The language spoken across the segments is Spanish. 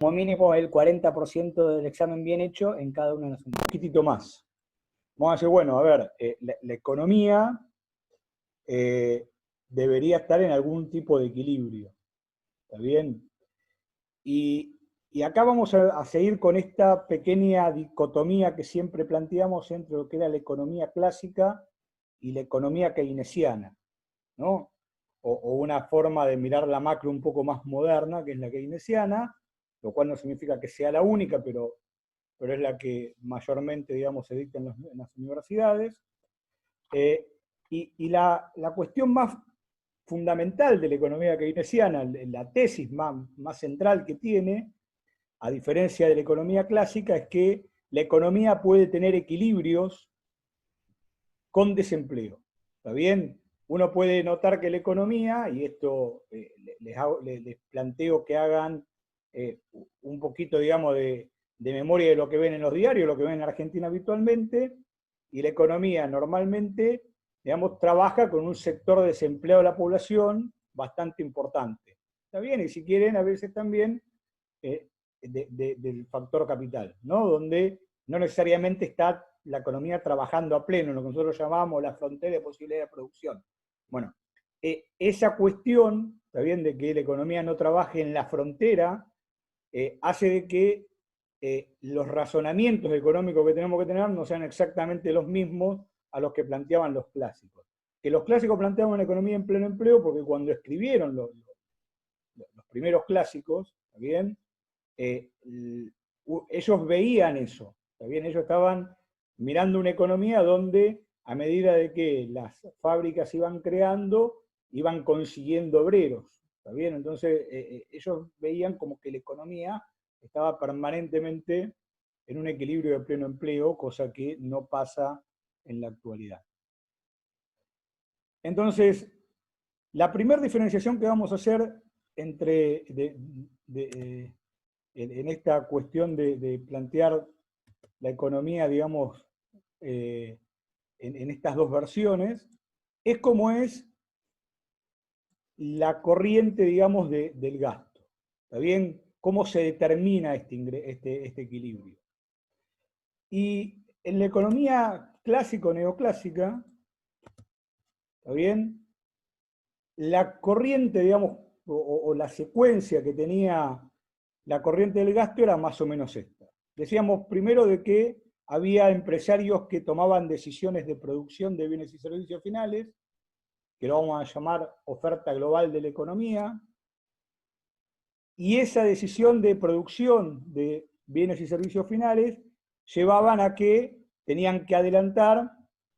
como mínimo el 40% del examen bien hecho en cada una de las unidades. Un poquitito más. Vamos a decir, bueno, a ver, la economía debería estar en algún tipo de equilibrio, ¿está bien? Y acá vamos a seguir con esta pequeña dicotomía que siempre planteamos entre lo que era la economía clásica y la economía keynesiana, ¿no? O una forma de mirar la macro un poco más moderna, que es la keynesiana, lo cual no significa que sea la única, pero es la que mayormente, digamos, se dicta en las universidades. Y la cuestión más fundamental de la economía keynesiana, la tesis más central que tiene, a diferencia de la economía clásica, es que la economía puede tener equilibrios con desempleo. ¿Está bien? Uno puede notar que la economía, y esto les planteo que hagan un poquito, digamos, de memoria de lo que ven en los diarios, lo que ven en Argentina habitualmente, y la economía normalmente, digamos, trabaja con un sector de desempleo de la población bastante importante. ¿Está bien? Y si quieren, a veces también del factor capital, ¿no? Donde no necesariamente está la economía trabajando a pleno, lo que nosotros llamamos la frontera de posibilidad de producción. Bueno, esa cuestión, ¿está bien?, de que la economía no trabaje en la frontera, hace de que los razonamientos económicos que tenemos que tener no sean exactamente los mismos a los que planteaban los clásicos. Que los clásicos planteaban una economía en pleno empleo porque cuando escribieron los primeros clásicos, ¿está bien?, ellos veían eso, ¿está bien? Ellos estaban mirando una economía donde a medida de que las fábricas iban creando, iban consiguiendo obreros, ¿está bien? Entonces ellos veían como que la economía estaba permanentemente en un equilibrio de pleno empleo, cosa que no pasa en la actualidad. Entonces, la primera diferenciación que vamos a hacer entre en esta cuestión de plantear la economía, digamos, en estas dos versiones, es cómo es la corriente, digamos, del gasto. ¿Está bien? ¿Cómo se determina este equilibrio? Y en la economía clásico-neoclásica, ¿está bien?, la corriente, digamos, o la secuencia que tenía la corriente del gasto era más o menos esta. Decíamos primero de que había empresarios que tomaban decisiones de producción de bienes y servicios finales, que lo vamos a llamar oferta global de la economía, y esa decisión de producción de bienes y servicios finales llevaban a que tenían que adelantar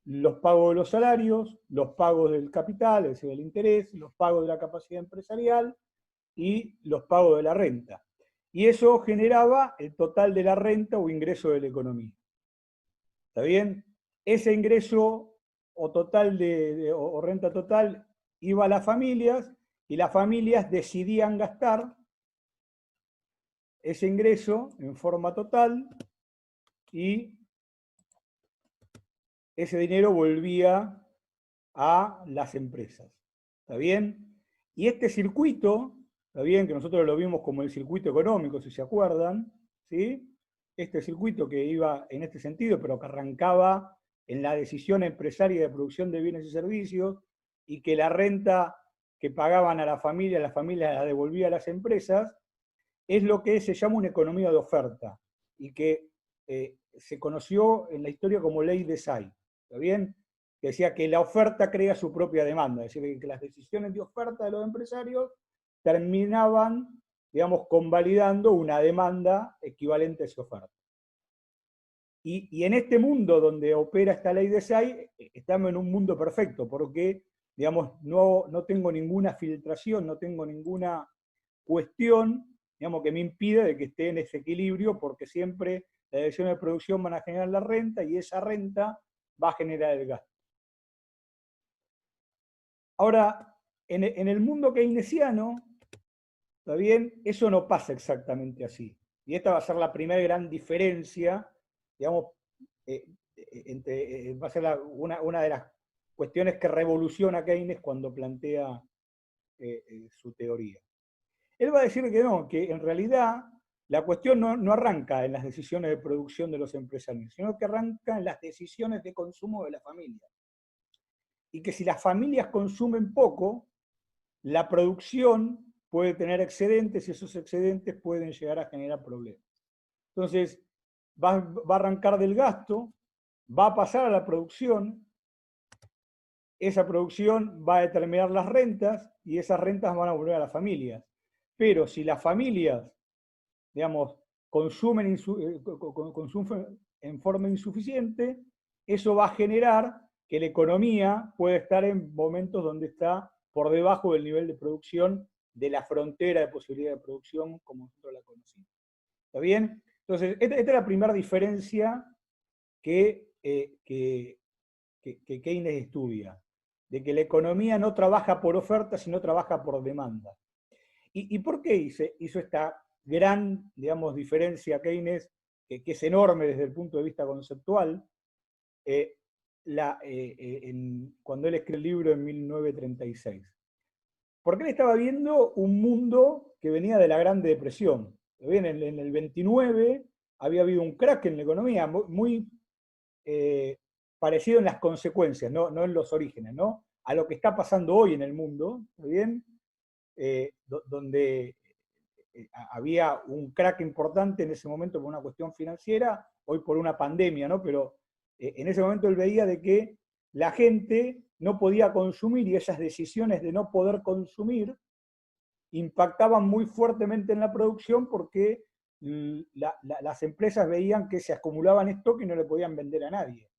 los pagos de los salarios, los pagos del capital, es decir, el interés, los pagos de la capacidad empresarial y los pagos de la renta. Y eso generaba el total de la renta o ingreso de la economía. ¿Está bien? Ese ingreso o total o renta total iba a las familias y las familias decidían gastar ese ingreso en forma total y ese dinero volvía a las empresas. ¿Está bien? Y este circuito, ¿está bien?, que nosotros lo vimos como el circuito económico, si se acuerdan, ¿sí? Este circuito que iba en este sentido, pero que arrancaba en la decisión empresaria de producción de bienes y servicios, y que la renta que pagaban a la familia la devolvía a las empresas, es lo que se llama una economía de oferta, y que se conoció en la historia como ley de Say, ¿está bien?, que decía que la oferta crea su propia demanda, es decir, que las decisiones de oferta de los empresarios terminaban, digamos, convalidando una demanda equivalente a esa oferta. Y en este mundo donde opera esta ley de Say, estamos en un mundo perfecto, porque, digamos, no tengo ninguna filtración, no tengo ninguna cuestión, digamos, que me impide de que esté en ese equilibrio, porque siempre las decisiones de producción van a generar la renta y esa renta va a generar el gasto. Ahora, en el mundo keynesiano, ¿está bien?, eso no pasa exactamente así. Y esta va a ser la primera gran diferencia, digamos, va a ser una de las cuestiones que revoluciona Keynes cuando plantea su teoría. Él va a decir que no, que en realidad la cuestión no arranca en las decisiones de producción de los empresarios, sino que arranca en las decisiones de consumo de la familia. Y que si las familias consumen poco, la producción puede tener excedentes y esos excedentes pueden llegar a generar problemas. Entonces, va a arrancar del gasto, va a pasar a la producción, esa producción va a determinar las rentas y esas rentas van a volver a las familias. Pero si las familias, digamos, consumen en forma insuficiente, eso va a generar que la economía puede estar en momentos donde está por debajo del nivel de producción de la frontera de posibilidad de producción como nosotros la conocimos. ¿Está bien? Entonces, esta es la primera diferencia que Keynes estudia, de que la economía no trabaja por oferta, sino trabaja por demanda. ¿Y por qué hizo esta gran, digamos, diferencia Keynes, que es enorme desde el punto de vista conceptual, cuando él escribe el libro en 1936? Porque él estaba viendo un mundo que venía de la Gran Depresión. En el 29 había habido un crack en la economía muy parecido en las consecuencias, no en los orígenes, ¿no? A lo que está pasando hoy en el mundo, ¿bien? Donde había un crack importante en ese momento por una cuestión financiera, hoy por una pandemia, ¿no? Pero en ese momento él veía de que la gente no podía consumir y esas decisiones de no poder consumir impactaban muy fuertemente en la producción porque las empresas veían que se acumulaban stock y no le podían vender a nadie.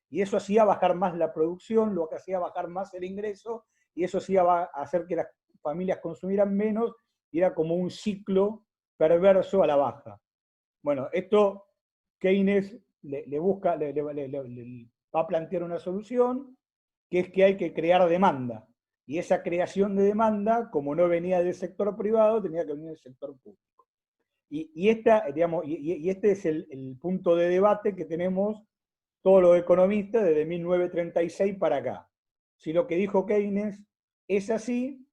Y eso hacía bajar más la producción, lo que hacía bajar más el ingreso, y eso hacía hacer que las familias consumieran menos, y era como un ciclo perverso a la baja. Bueno, esto Keynes le va a plantear una solución, que es que hay que crear demanda. Y esa creación de demanda, como no venía del sector privado, tenía que venir del sector público. Y este es el punto de debate que tenemos todos los economistas desde 1936 para acá. Si lo que dijo Keynes es así,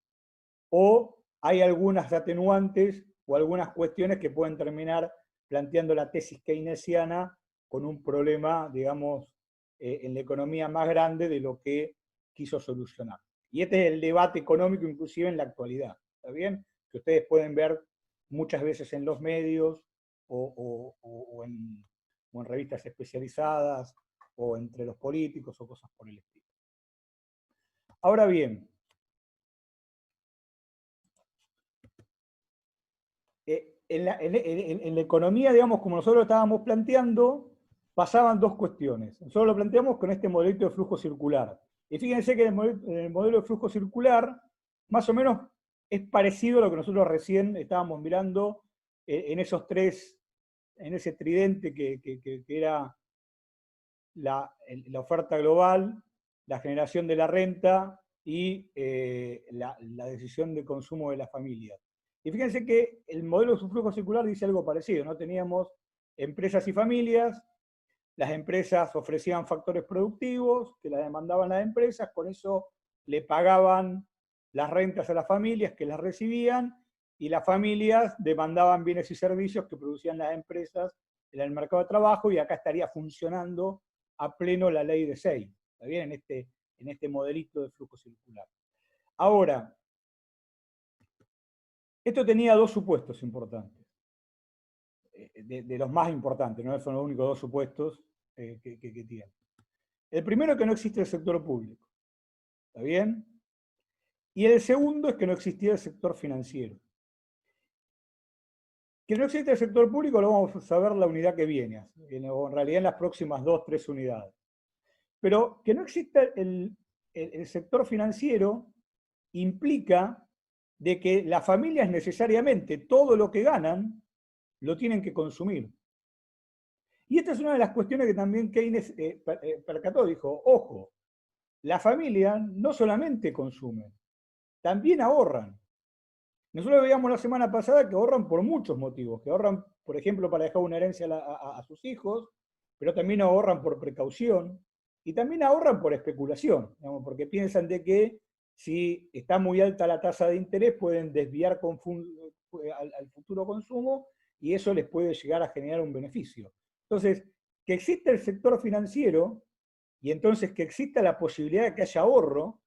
o hay algunas atenuantes o algunas cuestiones que pueden terminar planteando la tesis keynesiana con un problema, digamos, en la economía más grande de lo que quiso solucionar. Y este es el debate económico inclusive en la actualidad, ¿está bien? Que ustedes pueden ver muchas veces en los medios o en revistas especializadas o entre los políticos o cosas por el estilo. Ahora bien, en la economía, digamos, como nosotros lo estábamos planteando, pasaban dos cuestiones. Nosotros lo planteamos con este modelito de flujo circular. Y fíjense que en el modelo de flujo circular, más o menos es parecido a lo que nosotros recién estábamos mirando en esos tres, en ese tridente que era la oferta global, la generación de la renta y la decisión de consumo de las familias. Y fíjense que el modelo de flujo circular dice algo parecido, ¿no? Teníamos empresas y familias, las empresas ofrecían factores productivos que las demandaban las empresas, con eso le pagaban las rentas a las familias que las recibían, y las familias demandaban bienes y servicios que producían las empresas en el mercado de trabajo, y acá estaría funcionando a pleno la ley de Say, ¿está bien? En este modelito de flujo circular. Ahora, esto tenía dos supuestos importantes, de los más importantes, no son los únicos dos supuestos que tiene. El primero es que no existe el sector público, ¿está bien? Y el segundo es que no existía el sector financiero. Que no existe el sector público lo vamos a ver la unidad que viene, o en realidad en las próximas 2 o 3 unidades. Pero que no exista el sector financiero implica de que las familias necesariamente todo lo que ganan lo tienen que consumir. Y esta es una de las cuestiones que también Keynes percató, dijo, ojo, las familias no solamente consumen, también ahorran. Nosotros veíamos la semana pasada que ahorran por muchos motivos, que ahorran, por ejemplo, para dejar una herencia a sus hijos, pero también ahorran por precaución y también ahorran por especulación, digamos, porque piensan de que si está muy alta la tasa de interés pueden desviar al futuro consumo y eso les puede llegar a generar un beneficio. Entonces, que exista el sector financiero, y entonces que exista la posibilidad de que haya ahorro,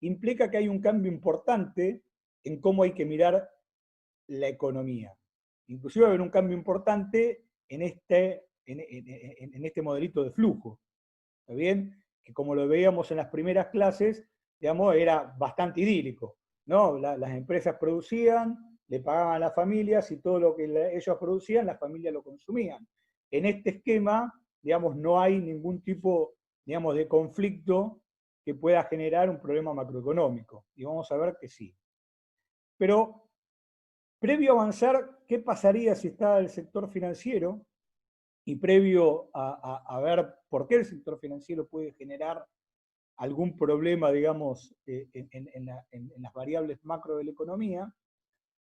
implica que hay un cambio importante en cómo hay que mirar la economía. Inclusive va a haber un cambio importante en este modelito de flujo. ¿Está bien? Que como lo veíamos en las primeras clases, digamos, era bastante idílico, ¿no? Las empresas producían, le pagaban a las familias y todo lo que ellos producían, las familias lo consumían. En este esquema, digamos, no hay ningún tipo, digamos, de conflicto que pueda generar un problema macroeconómico. Y vamos a ver que sí. Pero, previo a avanzar, ¿qué pasaría si está el sector financiero? Y previo a ver por qué el sector financiero puede generar algún problema, digamos, en las variables macro de la economía,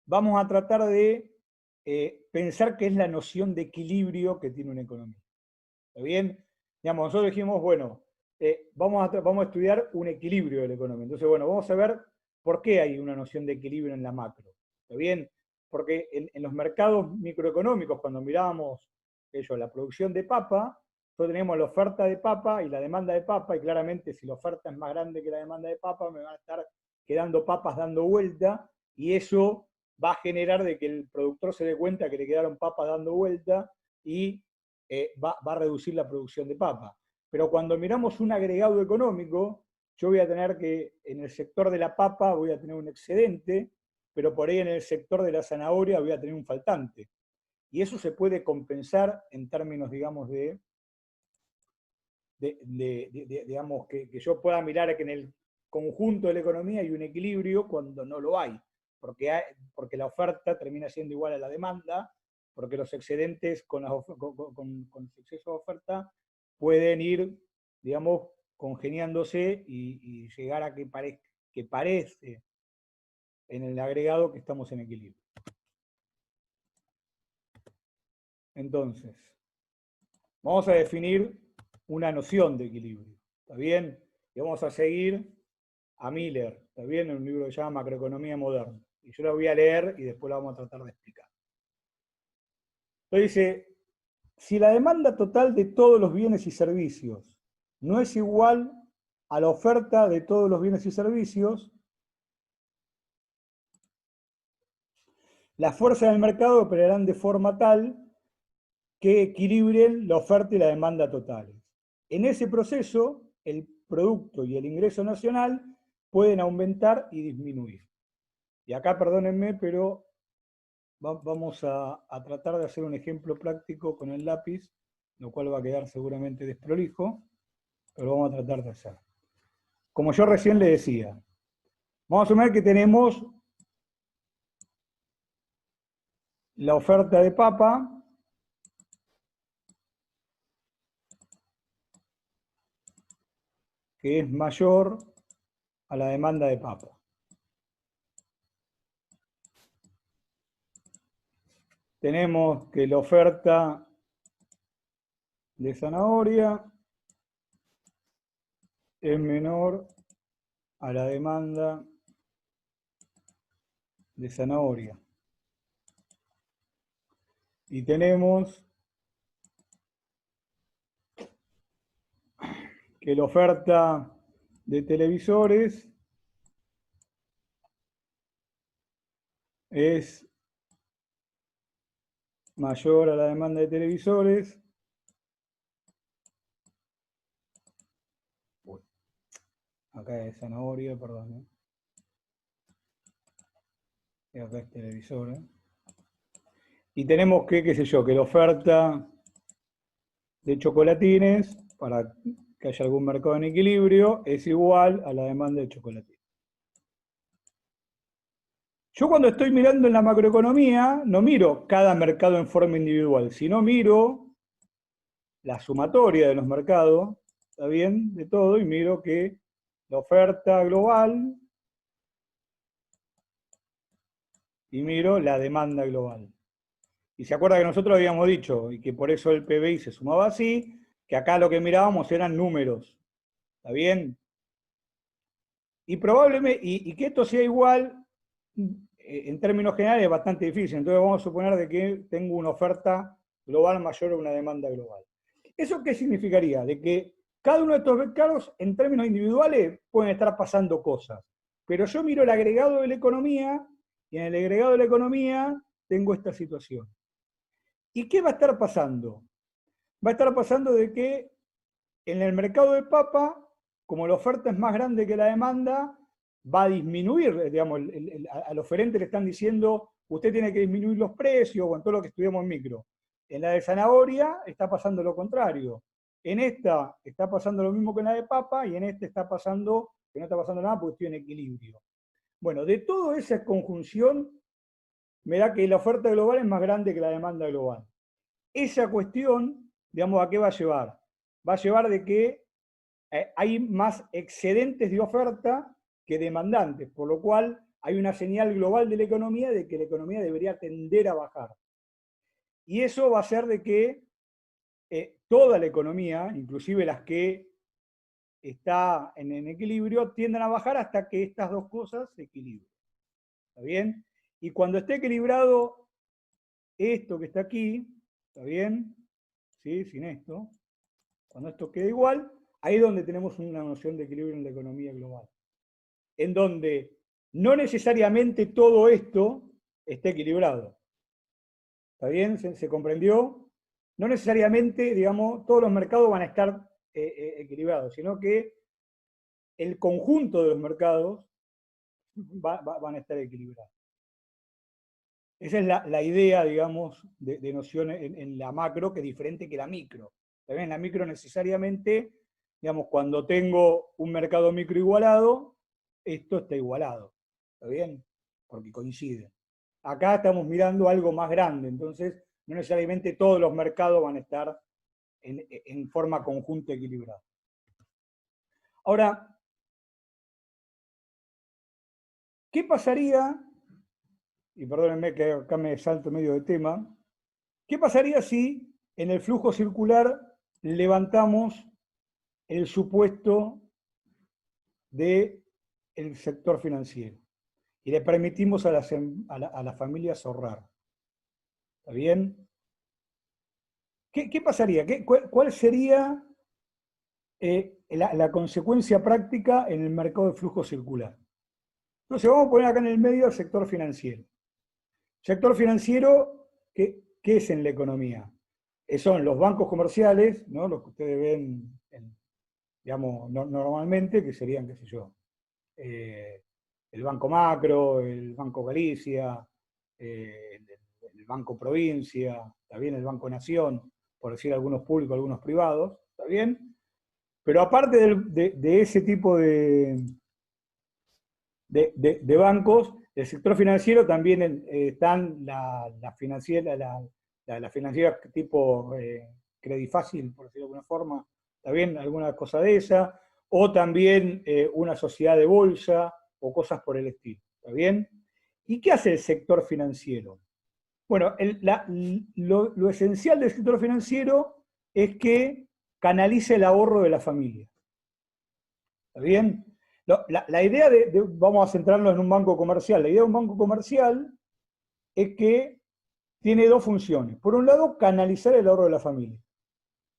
vamos a tratar de pensar qué es la noción de equilibrio que tiene una economía. ¿Está bien? Digamos, nosotros dijimos, bueno, vamos a estudiar un equilibrio de la economía. Entonces, bueno, vamos a ver por qué hay una noción de equilibrio en la macro. ¿Está bien? Porque en los mercados microeconómicos, cuando mirábamos la producción de papa, nosotros tenemos la oferta de papa y la demanda de papa, y claramente si la oferta es más grande que la demanda de papa, me van a estar quedando papas dando vuelta, y eso va a generar de que el productor se dé cuenta que le quedaron papas dando vuelta y va a reducir la producción de papa. Pero cuando miramos un agregado económico, yo voy a tener que, en el sector de la papa voy a tener un excedente, pero por ahí en el sector de la zanahoria voy a tener un faltante. Y eso se puede compensar en términos, digamos, digamos, que yo pueda mirar que en el conjunto de la economía hay un equilibrio cuando no lo hay, porque la oferta termina siendo igual a la demanda, porque los excedentes con los excesos de oferta pueden ir, digamos, congeniándose y llegar a que parece en el agregado que estamos en equilibrio. Entonces, vamos a definir una noción de equilibrio, ¿está bien? Y vamos a seguir a Miller, ¿está bien? En un libro que se llama Macroeconomía Moderna. Y yo la voy a leer y después la vamos a tratar de explicar. Entonces dice, si la demanda total de todos los bienes y servicios no es igual a la oferta de todos los bienes y servicios, las fuerzas del mercado operarán de forma tal que equilibren la oferta y la demanda totales. En ese proceso, el producto y el ingreso nacional pueden aumentar y disminuir. Y acá, perdónenme, pero vamos a tratar de hacer un ejemplo práctico con el lápiz, lo cual va a quedar seguramente desprolijo, pero vamos a tratar de hacer. Como yo recién le decía, vamos a asumir que tenemos la oferta de papa que es mayor a la demanda de papa. Tenemos que la oferta de zanahoria es menor a la demanda de zanahoria. Y tenemos que la oferta de televisores es mayor a la demanda de televisores. Acá es zanahoria, perdón. Y acá es televisor. Y tenemos que, qué sé yo, que la oferta de chocolatines, para que haya algún mercado en equilibrio, es igual a la demanda de chocolatines. Yo cuando estoy mirando en la macroeconomía, no miro cada mercado en forma individual, sino miro la sumatoria de los mercados, ¿está bien? De todo, y miro que la oferta global y miro la demanda global. Y se acuerda que nosotros habíamos dicho, y que por eso el PBI se sumaba así, que acá lo que mirábamos eran números, ¿está bien? Y probablemente, y que esto sea igual en términos generales es bastante difícil. Entonces vamos a suponer de que tengo una oferta global mayor a una demanda global. ¿Eso qué significaría? De que cada uno de estos mercados, en términos individuales, pueden estar pasando cosas. Pero yo miro el agregado de la economía, y en el agregado de la economía tengo esta situación. ¿Y qué va a estar pasando? Va a estar pasando de que en el mercado de papa, como la oferta es más grande que la demanda, va a disminuir, digamos, al oferente le están diciendo, usted tiene que disminuir los precios, o en todo lo que estudiamos en micro. En la de zanahoria está pasando lo contrario. En esta está pasando lo mismo que en la de papa, y en esta está pasando, que no está pasando nada porque estoy en equilibrio. Bueno, de toda esa conjunción, me da que la oferta global es más grande que la demanda global. Esa cuestión, digamos, ¿a qué va a llevar? Va a llevar de que hay más excedentes de oferta que demandantes, por lo cual hay una señal global de la economía de que la economía debería tender a bajar. Y eso va a hacer de que toda la economía, inclusive las que está en equilibrio, tiendan a bajar hasta que estas dos cosas se equilibren. ¿Está bien? Y cuando esté equilibrado esto que está aquí, ¿está bien? ¿Sí? Sin esto. Cuando esto quede igual, ahí es donde tenemos una noción de equilibrio en la economía global. En donde no necesariamente todo esto esté equilibrado. ¿Está bien? ¿Se comprendió? No necesariamente, digamos, todos los mercados van a estar equilibrados, sino que el conjunto de los mercados van a estar equilibrados. Esa es la idea, digamos, de noción en la macro, que es diferente que la micro. También en la micro necesariamente, digamos, cuando tengo un mercado micro igualado, esto está igualado. ¿Está bien? Porque coincide. Acá estamos mirando algo más grande, entonces no necesariamente todos los mercados van a estar en forma conjunta equilibrada. Ahora, ¿qué pasaría? Y perdónenme que acá me salto medio de tema. ¿Qué pasaría si en el flujo circular levantamos el supuesto del sector financiero y le permitimos a las familias ahorrar? ¿Está bien? ¿Qué pasaría? ¿Cuál sería la consecuencia práctica en el mercado de flujo circular? Entonces vamos a poner acá en el medio el sector financiero. Sector financiero, ¿qué es en la economía? Son los bancos comerciales, ¿no? Los que ustedes ven, digamos, normalmente, que serían, qué sé yo, el Banco Macro, el Banco Galicia, el Banco Provincia, también el Banco Nación, por decir algunos públicos, algunos privados, ¿está bien? Pero aparte de ese tipo de bancos, el sector financiero también están las financieras tipo Credit Fácil, por decirlo de alguna forma, también alguna cosa de esa, o también una sociedad de bolsa, o cosas por el estilo, ¿está bien? ¿Y qué hace el sector financiero? Bueno, lo esencial del sector financiero es que canalice el ahorro de la familia, ¿está bien? La idea vamos a centrarnos en un banco comercial, la idea de un banco comercial es que tiene dos funciones. Por un lado, canalizar el ahorro de la familia.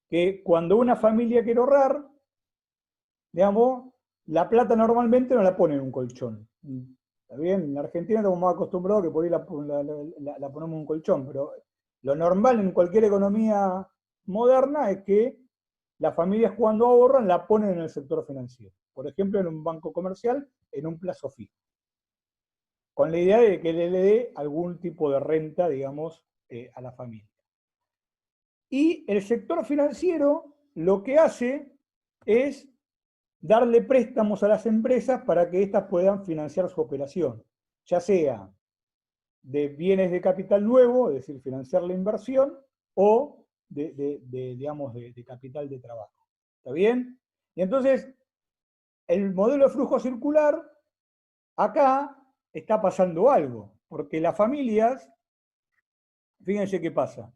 Que cuando una familia quiere ahorrar, digamos, la plata normalmente no la pone en un colchón. ¿Está bien? En Argentina estamos más acostumbrados que por ahí la ponemos en un colchón, pero lo normal en cualquier economía moderna es que las familias cuando ahorran la ponen en el sector financiero. Por ejemplo, en un banco comercial, en un plazo fijo. Con la idea de que le dé algún tipo de renta, digamos, a la familia. Y el sector financiero lo que hace es darle préstamos a las empresas para que éstas puedan financiar su operación, ya sea de bienes de capital nuevo, es decir, financiar la inversión, o digamos, de capital de trabajo. ¿Está bien? Y entonces, el modelo de flujo circular, acá está pasando algo, porque las familias, fíjense qué pasa.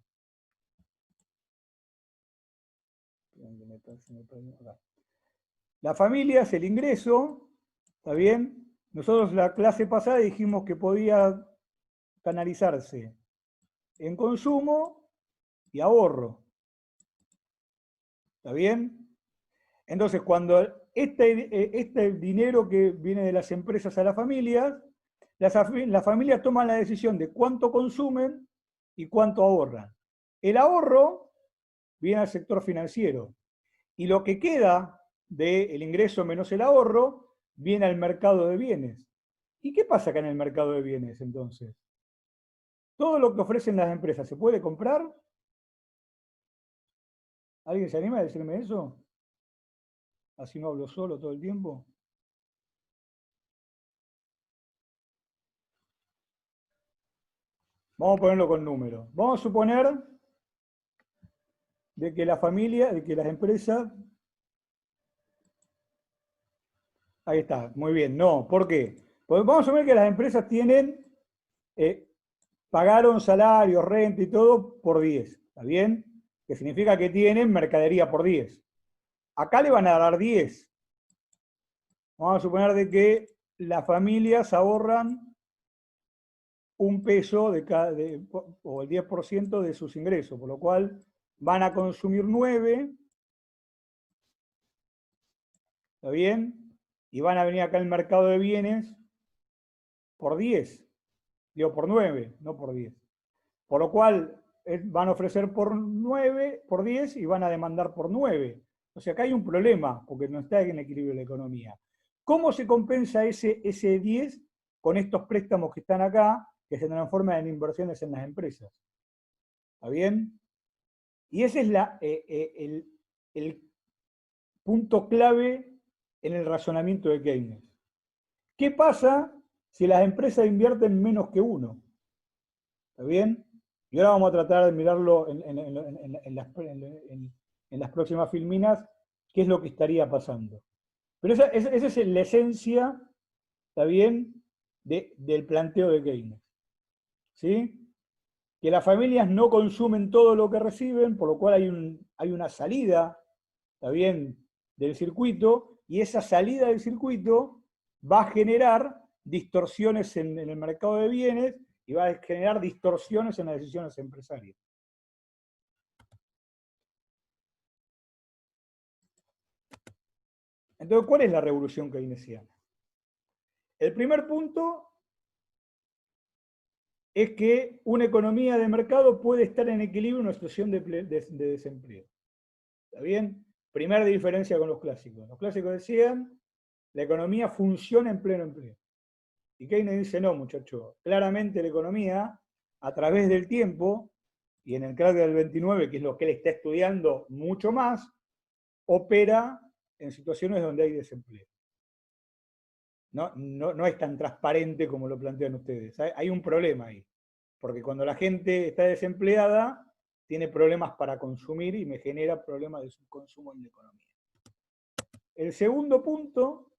Las familias, el ingreso, ¿está bien? Nosotros la clase pasada dijimos que podía canalizarse en consumo y ahorro. ¿Está bien? Entonces, cuando este dinero que viene de las empresas a las familias, las familias toman la decisión de cuánto consumen y cuánto ahorran. El ahorro viene al sector financiero y lo que queda del ingreso menos el ahorro viene al mercado de bienes. ¿Y qué pasa acá en el mercado de bienes entonces? ¿Todo lo que ofrecen las empresas se puede comprar? ¿Alguien se anima a decirme eso? Así no hablo solo todo el tiempo. Vamos a ponerlo con números. Vamos a suponer de que la familia, de que las empresas... Ahí está, muy bien. No, ¿por qué? Pues vamos a suponer que las empresas tienen, pagaron salarios, renta y todo por 10, ¿está bien? Que significa que tienen mercadería por 10. Acá le van a dar 10. Vamos a suponer de que las familias ahorran un peso o el 10% de sus ingresos, por lo cual van a consumir 9, ¿está bien? Y van a venir acá al mercado de bienes por 10, digo por 9, no por 10. Por lo cual van a ofrecer por 9, por 10 y van a demandar por 9. O sea, acá hay un problema, porque no está en equilibrio la economía. ¿Cómo se compensa ese 10 con estos préstamos que están acá, que se transforman en inversiones en las empresas? ¿Está bien? Y ese es el punto clave en el razonamiento de Keynes. ¿Qué pasa si las empresas invierten menos que uno? ¿Está bien? Y ahora vamos a tratar de mirarlo en las próximas filminas, qué es lo que estaría pasando. Pero esa es la esencia, ¿está bien?, del planteo de Keynes. ¿Sí? Que las familias no consumen todo lo que reciben, por lo cual hay una salida, ¿está bien?, del circuito, y esa salida del circuito va a generar distorsiones en el mercado de bienes y va a generar distorsiones en las decisiones empresarias. Entonces, ¿cuál es la revolución keynesiana? El primer punto es que una economía de mercado puede estar en equilibrio en una situación de desempleo. ¿Está bien? Primera diferencia con los clásicos. Los clásicos decían, la economía funciona en pleno empleo. Y Keynes dice, no, muchachos, claramente la economía, a través del tiempo, y en el crack del 29, que es lo que él está estudiando mucho más, opera en situaciones donde hay desempleo. No es tan transparente como lo plantean ustedes. Hay un problema ahí. Porque cuando la gente está desempleada, tiene problemas para consumir y me genera problemas de subconsumo en la economía. El segundo punto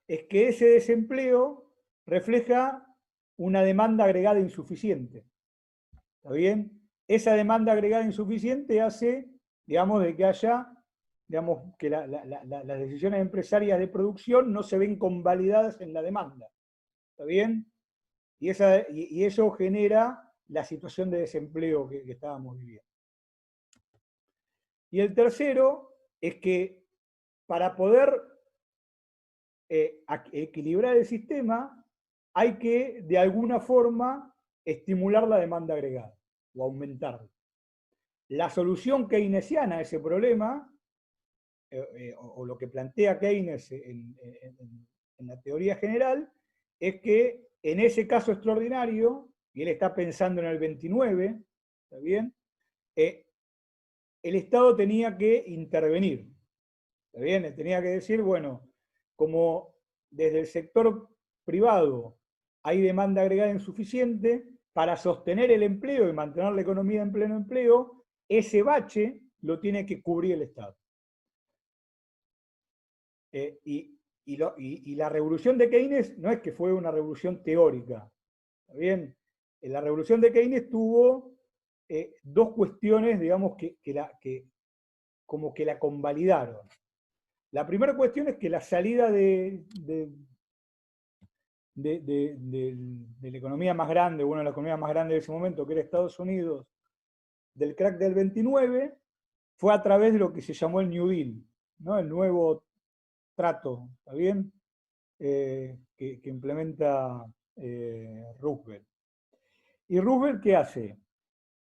es que ese desempleo refleja una demanda agregada insuficiente. ¿Está bien? Esa demanda agregada insuficiente hace, digamos, de que haya, digamos, que las decisiones empresarias de producción no se ven convalidadas en la demanda. ¿Está bien? Y eso genera la situación de desempleo que estábamos viviendo. Y el tercero es que para poder equilibrar el sistema hay que, de alguna forma, estimular la demanda agregada o aumentarla. La solución keynesiana a ese problema, o lo que plantea Keynes en la teoría general, es que en ese caso extraordinario, y él está pensando en el 29, ¿está bien?, el Estado tenía que intervenir, ¿está bien? Tenía que decir, bueno, como desde el sector privado hay demanda agregada insuficiente, para sostener el empleo y mantener la economía en pleno empleo, ese bache lo tiene que cubrir el Estado. Y la revolución de Keynes no es que fue una revolución teórica, ¿está bien? La revolución de Keynes tuvo dos cuestiones, digamos, que como que la convalidaron. La primera cuestión es que la salida de la economía más grande, una de las economías más grandes de ese momento, que era Estados Unidos, del crack del 29, fue a través de lo que se llamó el New Deal, ¿no? El nuevo trato, ¿está bien? Que implementa Roosevelt. ¿Y Roosevelt qué hace?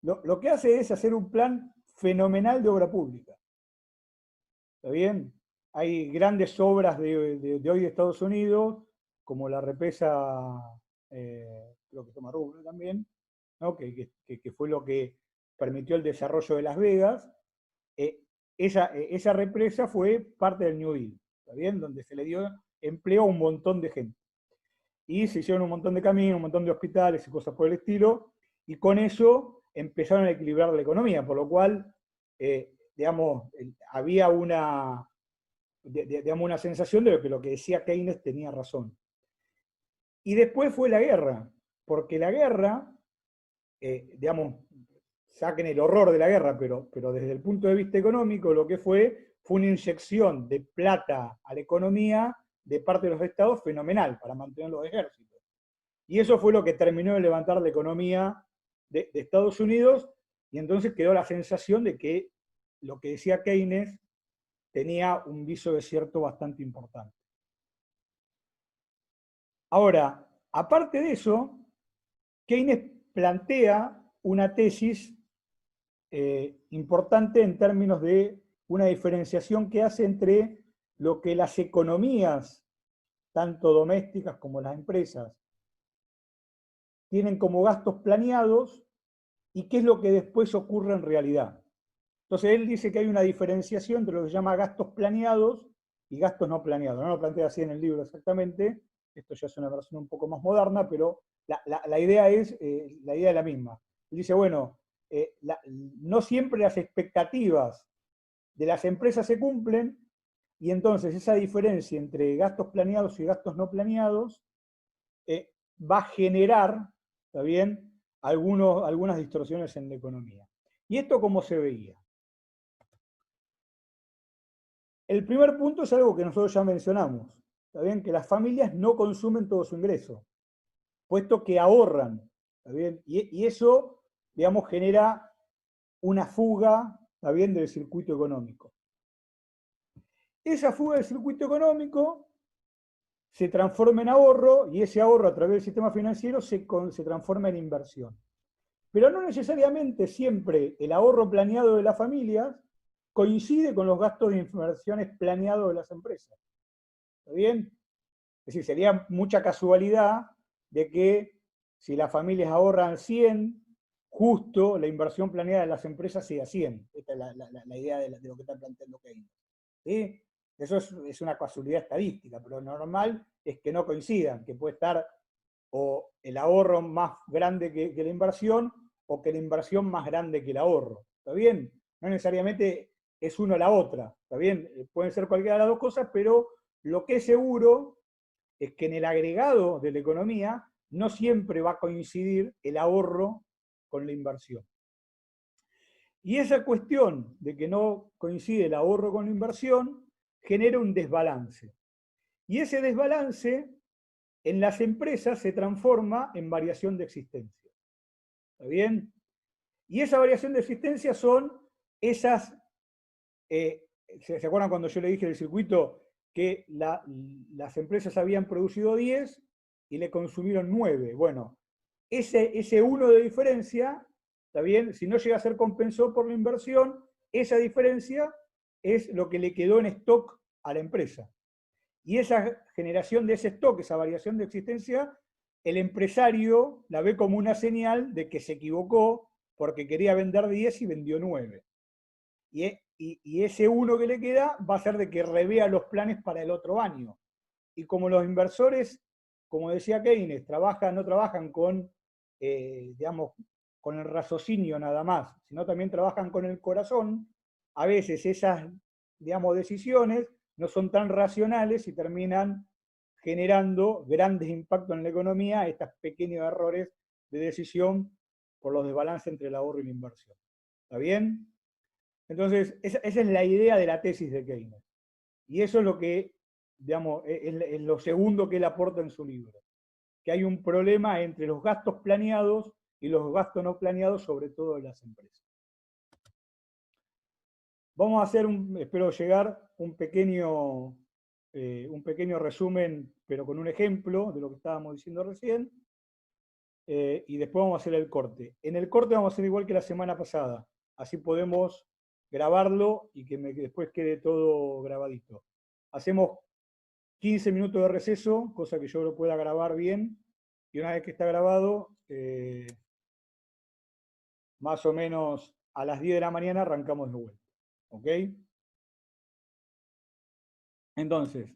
Lo que hace es hacer un plan fenomenal de obra pública. ¿Está bien? Hay grandes obras de hoy de Estados Unidos, como la represa, creo que se llama Roosevelt también, ¿no? que fue lo que permitió el desarrollo de Las Vegas. Esa represa fue parte del New Deal, ¿está bien? Donde se le dio empleo a un montón de gente. Y se hicieron un montón de caminos, un montón de hospitales y cosas por el estilo, y con eso empezaron a equilibrar la economía, por lo cual, digamos, había una sensación de que lo que decía Keynes tenía razón. Y después fue la guerra, porque la guerra, digamos, saquen el horror de la guerra, pero desde el punto de vista económico, lo que fue una inyección de plata a la economía de parte de los estados fenomenal para mantener los ejércitos. Y eso fue lo que terminó de levantar la economía de Estados Unidos, y entonces quedó la sensación de que lo que decía Keynes tenía un viso de cierto bastante importante. Ahora, aparte de eso, Keynes plantea una tesis importante en términos de una diferenciación que hace entre lo que las economías, tanto domésticas como las empresas, tienen como gastos planeados y qué es lo que después ocurre en realidad. Entonces él dice que hay una diferenciación entre lo que se llama gastos planeados y gastos no planeados. No lo plantea así en el libro exactamente, esto ya es una versión un poco más moderna, pero la idea es la misma. Él dice, bueno, no siempre las expectativas de las empresas se cumplen, y entonces esa diferencia entre gastos planeados y gastos no planeados va a generar, ¿está bien?, algunas distorsiones en la economía. ¿Y esto cómo se veía? El primer punto es algo que nosotros ya mencionamos, ¿está bien?, que las familias no consumen todo su ingreso, puesto que ahorran, ¿está bien? Y eso, digamos, genera una fuga, ¿está bien?, del circuito económico. Esa fuga del circuito económico se transforma en ahorro, y ese ahorro a través del sistema financiero se transforma en inversión. Pero no necesariamente siempre el ahorro planeado de las familias coincide con los gastos de inversiones planeados de las empresas. ¿Está bien? Es decir, sería mucha casualidad de que si las familias ahorran 100, justo la inversión planeada de las empresas sea 100. Esta es la idea de lo que está planteando Keynes. ¿Sí? Eso es una casualidad estadística, pero lo normal es que no coincidan, que puede estar o el ahorro más grande que la inversión, o que la inversión más grande que el ahorro. ¿Está bien? No necesariamente es uno o la otra. ¿Está bien? Pueden ser cualquiera de las dos cosas, pero lo que es seguro es que en el agregado de la economía no siempre va a coincidir el ahorro con la inversión. Y esa cuestión de que no coincide el ahorro con la inversión genera un desbalance. Y ese desbalance en las empresas se transforma en variación de existencia. ¿Está bien? Y esa variación de existencia son esas, ¿se acuerdan cuando yo le dije del circuito que las empresas habían producido 10 y le consumieron 9? Bueno, ese 1 de diferencia, ¿está bien? Si no llega a ser compensado por la inversión, esa diferencia es lo que le quedó en stock a la empresa. Y esa generación de ese stock, esa variación de existencia, el empresario la ve como una señal de que se equivocó porque quería vender 10 y vendió 9. Y ese 1 que le queda va a ser de que revea los planes para el otro año. Y como los inversores, como decía Keynes, no trabajan con, digamos, con el raciocinio nada más, sino también trabajan con el corazón, a veces esas, digamos, decisiones no son tan racionales y terminan generando grandes impactos en la economía, estos pequeños errores de decisión por los desbalances entre el ahorro y la inversión. ¿Está bien? Entonces, esa es la idea de la tesis de Keynes. Y eso es lo que, digamos, es lo segundo que él aporta en su libro. Que hay un problema entre los gastos planeados y los gastos no planeados, sobre todo en las empresas. Vamos a hacer, espero llegar, un pequeño resumen, pero con un ejemplo de lo que estábamos diciendo recién, y después vamos a hacer el corte. En el corte vamos a hacer igual que la semana pasada, así podemos grabarlo y que después quede todo grabadito. Hacemos 15 minutos de receso, cosa que yo lo pueda grabar bien, y una vez que está grabado, más o menos a las 10 de la mañana arrancamos de vuelta. ¿Ok? Entonces,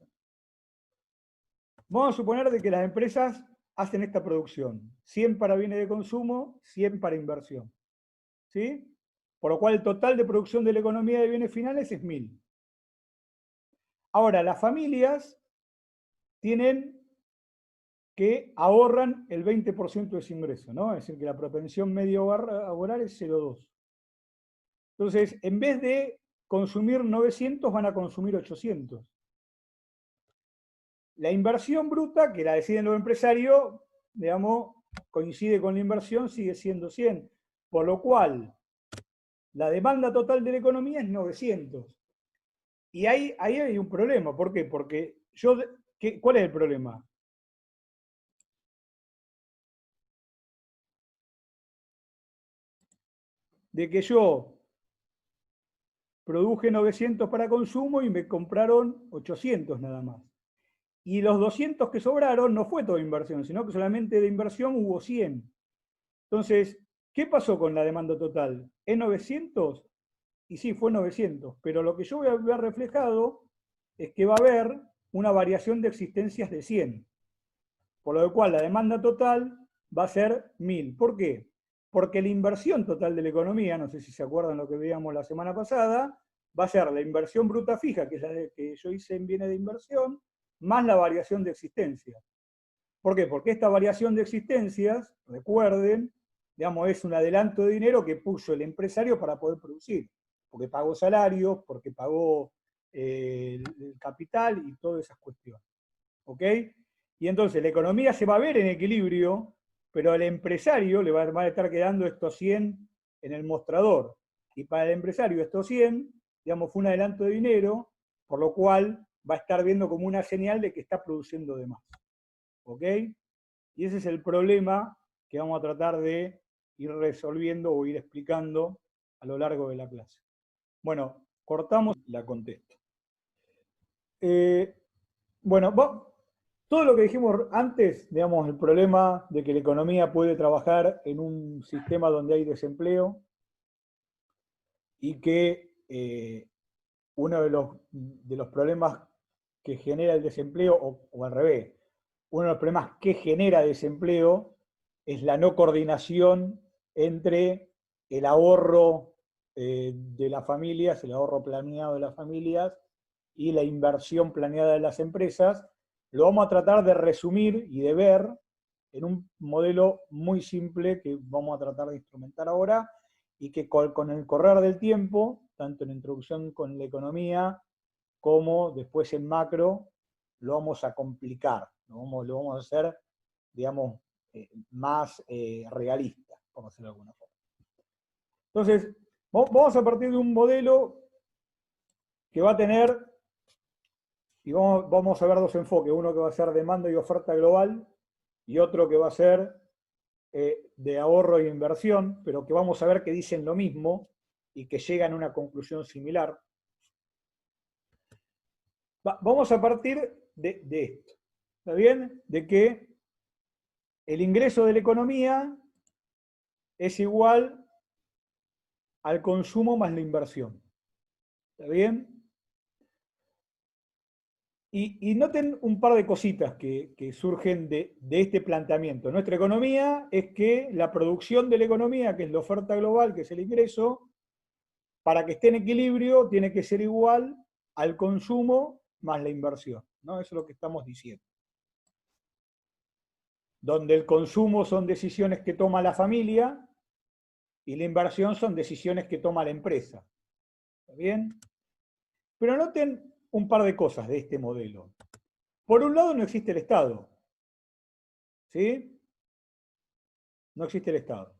vamos a suponer de que las empresas hacen esta producción, 100 para bienes de consumo, 100 para inversión. ¿Sí? Por lo cual el total de producción de la economía de bienes finales es 1000. Ahora, las familias tienen que ahorran el 20% de su ingreso, ¿no? Es decir, que la propensión media hogar es 0,2. Entonces, en vez de consumir 900, van a consumir 800. La inversión bruta, que la deciden los empresarios, digamos, coincide con la inversión, sigue siendo 100. Por lo cual, la demanda total de la economía es 900. Y ahí hay un problema. ¿Por qué? Porque ¿cuál es el problema? De que yo produje 900 para consumo y me compraron 800 nada más. Y los 200 que sobraron no fue toda inversión, sino que solamente de inversión hubo 100. Entonces, ¿qué pasó con la demanda total? ¿Es 900? Y sí, fue 900. Pero lo que yo voy a ver reflejado es que va a haber una variación de existencias de 100. Por lo cual la demanda total va a ser 1000. ¿Por qué? Porque la inversión total de la economía, no sé si se acuerdan lo que veíamos la semana pasada, va a ser la inversión bruta fija, que es la que yo hice en bienes de inversión, más la variación de existencias. ¿Por qué? Porque esta variación de existencias, recuerden, digamos, es un adelanto de dinero que puso el empresario para poder producir, porque pagó salarios, porque pagó el capital y todas esas cuestiones. ¿Ok? Y entonces la economía se va a ver en equilibrio, pero al empresario le van a estar quedando estos 100 en el mostrador. Y para el empresario estos 100, digamos, fue un adelanto de dinero, por lo cual va a estar viendo como una señal de que está produciendo de más. ¿Ok? Y ese es el problema que vamos a tratar de ir resolviendo o ir explicando a lo largo de la clase. Bueno, cortamos la contesto. Bueno, todo lo que dijimos antes, digamos, el problema de que la economía puede trabajar en un sistema donde hay desempleo y que uno de los problemas que genera el desempleo, o al revés, uno de los problemas que genera desempleo es la no coordinación entre el ahorro de las familias, el ahorro planeado de las familias y la inversión planeada de las empresas. Lo vamos a tratar de resumir y de ver en un modelo muy simple que vamos a tratar de instrumentar ahora y que con el correr del tiempo, tanto en la introducción con la economía como después en macro, lo vamos a complicar, lo vamos a hacer, digamos, más realista, por decirlo de alguna forma. Entonces, vamos a partir de un modelo que va a tener, y vamos a ver dos enfoques, uno que va a ser demanda y oferta global, y otro que va a ser de ahorro e inversión, pero que vamos a ver que dicen lo mismo y que llegan a una conclusión similar. Vamos a partir de esto, ¿está bien? De que el ingreso de la economía es igual al consumo más la inversión. ¿Está bien? Y noten un par de cositas que surgen de este planteamiento. Nuestra economía es que la producción de la economía, que es la oferta global, que es el ingreso, para que esté en equilibrio tiene que ser igual al consumo más la inversión, ¿no? Eso es lo que estamos diciendo. Donde el consumo son decisiones que toma la familia y la inversión son decisiones que toma la empresa. ¿Está bien? Pero noten un par de cosas de este modelo. Por un lado, no existe el Estado. ¿Sí? No existe el Estado.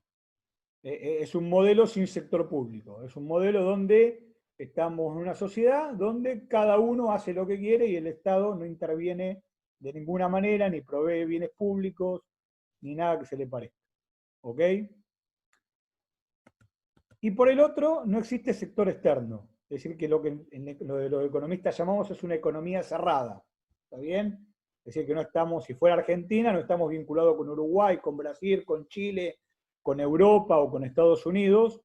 Es un modelo sin sector público. Es un modelo donde estamos en una sociedad donde cada uno hace lo que quiere y el Estado no interviene de ninguna manera, ni provee bienes públicos, ni nada que se le parezca. ¿Ok? Y por el otro, no existe sector externo. Es decir, que lo que los economistas llamamos es una economía cerrada. ¿Está bien? Es decir, que no estamos, si fuera Argentina, no estamos vinculados con Uruguay, con Brasil, con Chile, con Europa o con Estados Unidos,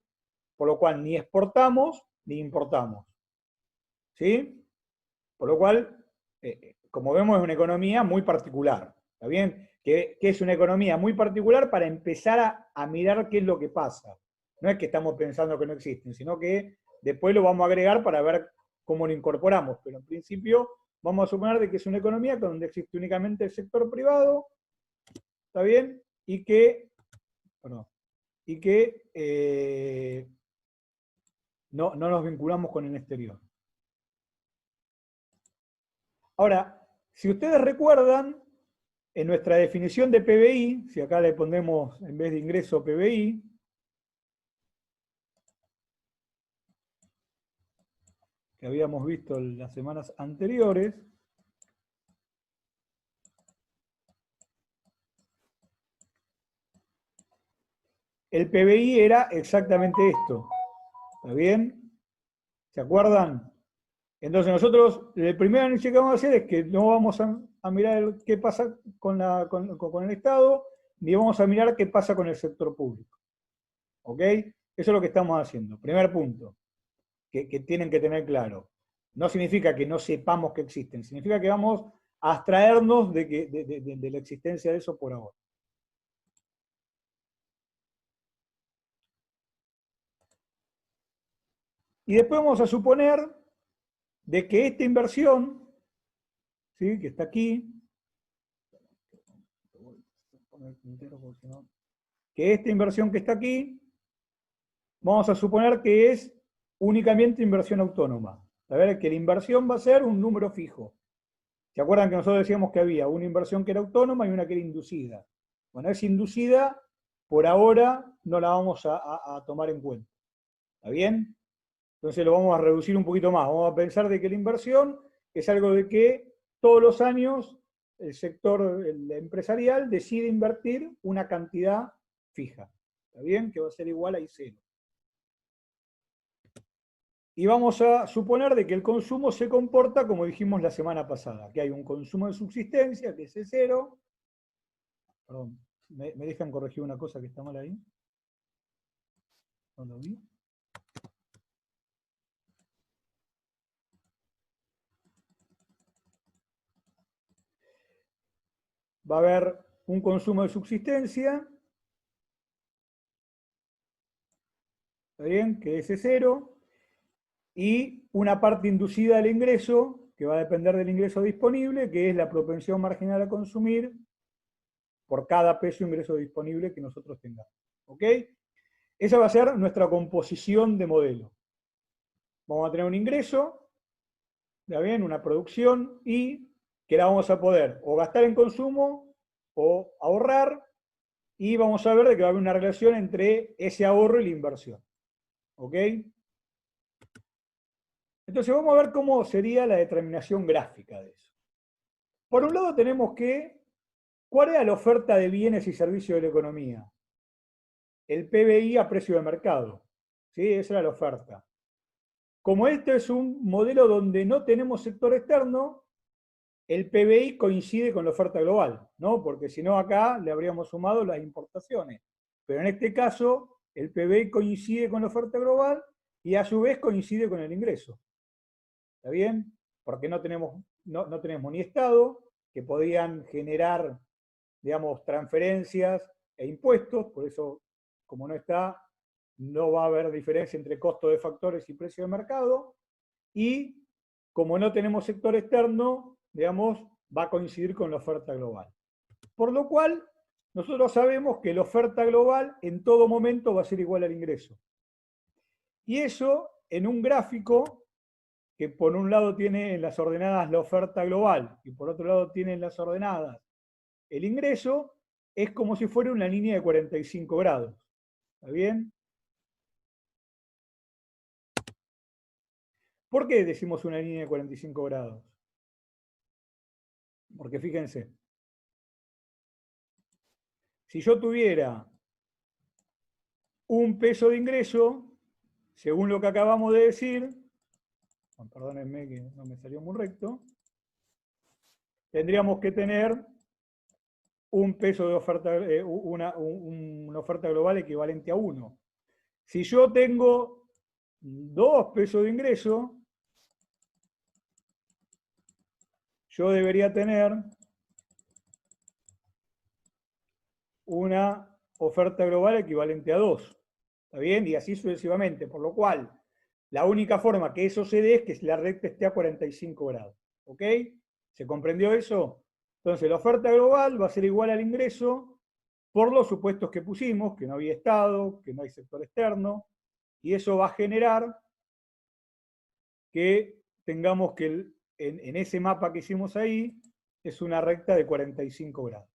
por lo cual ni exportamos ni importamos. ¿Sí? Por lo cual, como vemos, es una economía muy particular. ¿Está bien? Que es una economía muy particular para empezar a mirar qué es lo que pasa. No es que estamos pensando que no existen, sino que después lo vamos a agregar para ver cómo lo incorporamos. Pero en principio vamos a suponer de que es una economía donde existe únicamente el sector privado, ¿está bien? Y que, perdón, y que no nos vinculamos con el exterior. Ahora, si ustedes recuerdan, en nuestra definición de PBI, si acá le ponemos en vez de ingreso PBI, que habíamos visto en las semanas anteriores, el PBI era exactamente esto. ¿Está bien? ¿Se acuerdan? Entonces nosotros, el primer análisis que vamos a hacer es que no vamos a mirar qué pasa con el Estado, ni vamos a mirar qué pasa con el sector público. ¿Ok? Eso es lo que estamos haciendo. Primer punto, que tienen que tener claro. No significa que no sepamos que existen, significa que vamos a abstraernos de la existencia de eso por ahora. Y después vamos a suponer de que esta inversión, ¿sí?, que está aquí, que esta inversión que está aquí, vamos a suponer que es únicamente inversión autónoma. A ver, que la inversión va a ser un número fijo. ¿Se acuerdan que nosotros decíamos que había una inversión que era autónoma y una que era inducida? Bueno, es inducida, por ahora no la vamos a tomar en cuenta. ¿Está bien? Entonces lo vamos a reducir un poquito más. Vamos a pensar de que la inversión es algo de que todos los años el sector empresarial decide invertir una cantidad fija. ¿Está bien? Que va a ser igual a I0. Y vamos a suponer de que el consumo se comporta como dijimos la semana pasada, que hay un consumo de subsistencia, que es E0. Perdón, ¿me dejan corregir una cosa que está mal ahí? No lo vi. Va a haber un consumo de subsistencia, ¿está bien? Que es E0, y una parte inducida al ingreso, que va a depender del ingreso disponible, que es la propensión marginal a consumir por cada peso de ingreso disponible que nosotros tengamos. ¿Ok? Esa va a ser nuestra composición de modelo. Vamos a tener un ingreso, ¿está bien? Una producción, y que la vamos a poder o gastar en consumo o ahorrar, y vamos a ver de que va a haber una relación entre ese ahorro y la inversión. ¿Ok? Entonces vamos a ver cómo sería la determinación gráfica de eso. Por un lado tenemos que, ¿cuál era la oferta de bienes y servicios de la economía? El PBI a precio de mercado. ¿Sí? Esa era la oferta. Como este es un modelo donde no tenemos sector externo, el PBI coincide con la oferta global, ¿no? Porque si no acá le habríamos sumado las importaciones. Pero en este caso, el PBI coincide con la oferta global y a su vez coincide con el ingreso. ¿Está bien? Porque no tenemos ni Estado, que podían generar, digamos, transferencias e impuestos, por eso, como no está, no va a haber diferencia entre costo de factores y precio de mercado, y como no tenemos sector externo, digamos, va a coincidir con la oferta global. Por lo cual, nosotros sabemos que la oferta global en todo momento va a ser igual al ingreso. Y eso en un gráfico que por un lado tiene en las ordenadas la oferta global y por otro lado tiene en las ordenadas el ingreso, es como si fuera una línea de 45 grados. ¿Está bien? ¿Por qué decimos una línea de 45 grados? Porque fíjense, si yo tuviera un peso de ingreso, según lo que acabamos de decir, perdónenme que no me salió muy recto, tendríamos que tener un peso de oferta, una oferta global equivalente a 1. Si yo tengo 2 pesos de ingreso, yo debería tener una oferta global equivalente a 2. ¿Está bien? Y así sucesivamente. Por lo cual, la única forma que eso se dé es que la recta esté a 45 grados. ¿Ok? ¿Se comprendió eso? Entonces, la oferta global va a ser igual al ingreso por los supuestos que pusimos, que no había Estado, que no hay sector externo, y eso va a generar que tengamos que en ese mapa que hicimos ahí es una recta de 45 grados.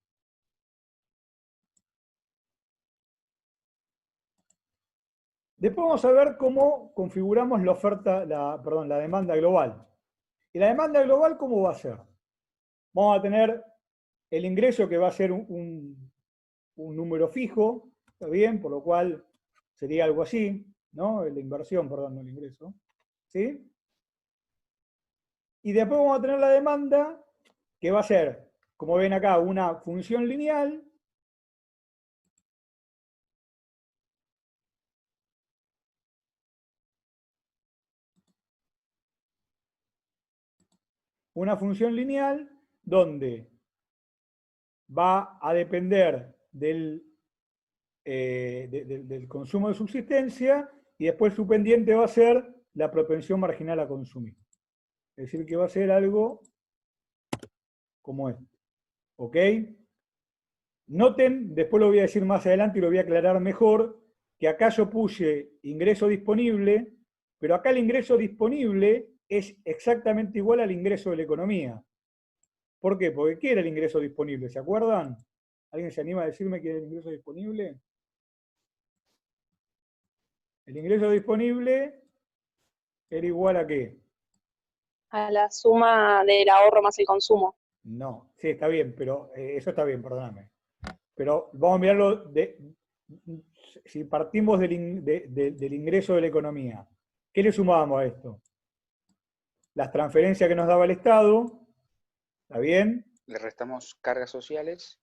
Después vamos a ver cómo configuramos la oferta, la demanda global. ¿Y la demanda global cómo va a ser? Vamos a tener el ingreso que va a ser un número fijo, ¿está bien? Por lo cual sería algo así, ¿no? La inversión, perdón, no el ingreso. ¿Sí? Y después vamos a tener la demanda, que va a ser, como ven acá, una función lineal. Una función lineal donde va a depender del consumo de subsistencia y después su pendiente va a ser la propensión marginal a consumir. Es decir, que va a ser algo como esto. ¿Ok? Noten, después lo voy a decir más adelante y lo voy a aclarar mejor, que acá yo puse ingreso disponible, pero acá el ingreso disponible es exactamente igual al ingreso de la economía. ¿Por qué? Porque ¿qué era el ingreso disponible? ¿Se acuerdan? ¿Alguien se anima a decirme qué era el ingreso disponible? El ingreso disponible era igual a ¿qué? A la suma del ahorro más el consumo. No, sí, está bien, pero eso está bien, perdóname. Pero vamos a mirarlo si partimos del ingreso de la economía. ¿Qué le sumábamos a esto? Las transferencias que nos daba el Estado, ¿está bien? Le restamos cargas sociales.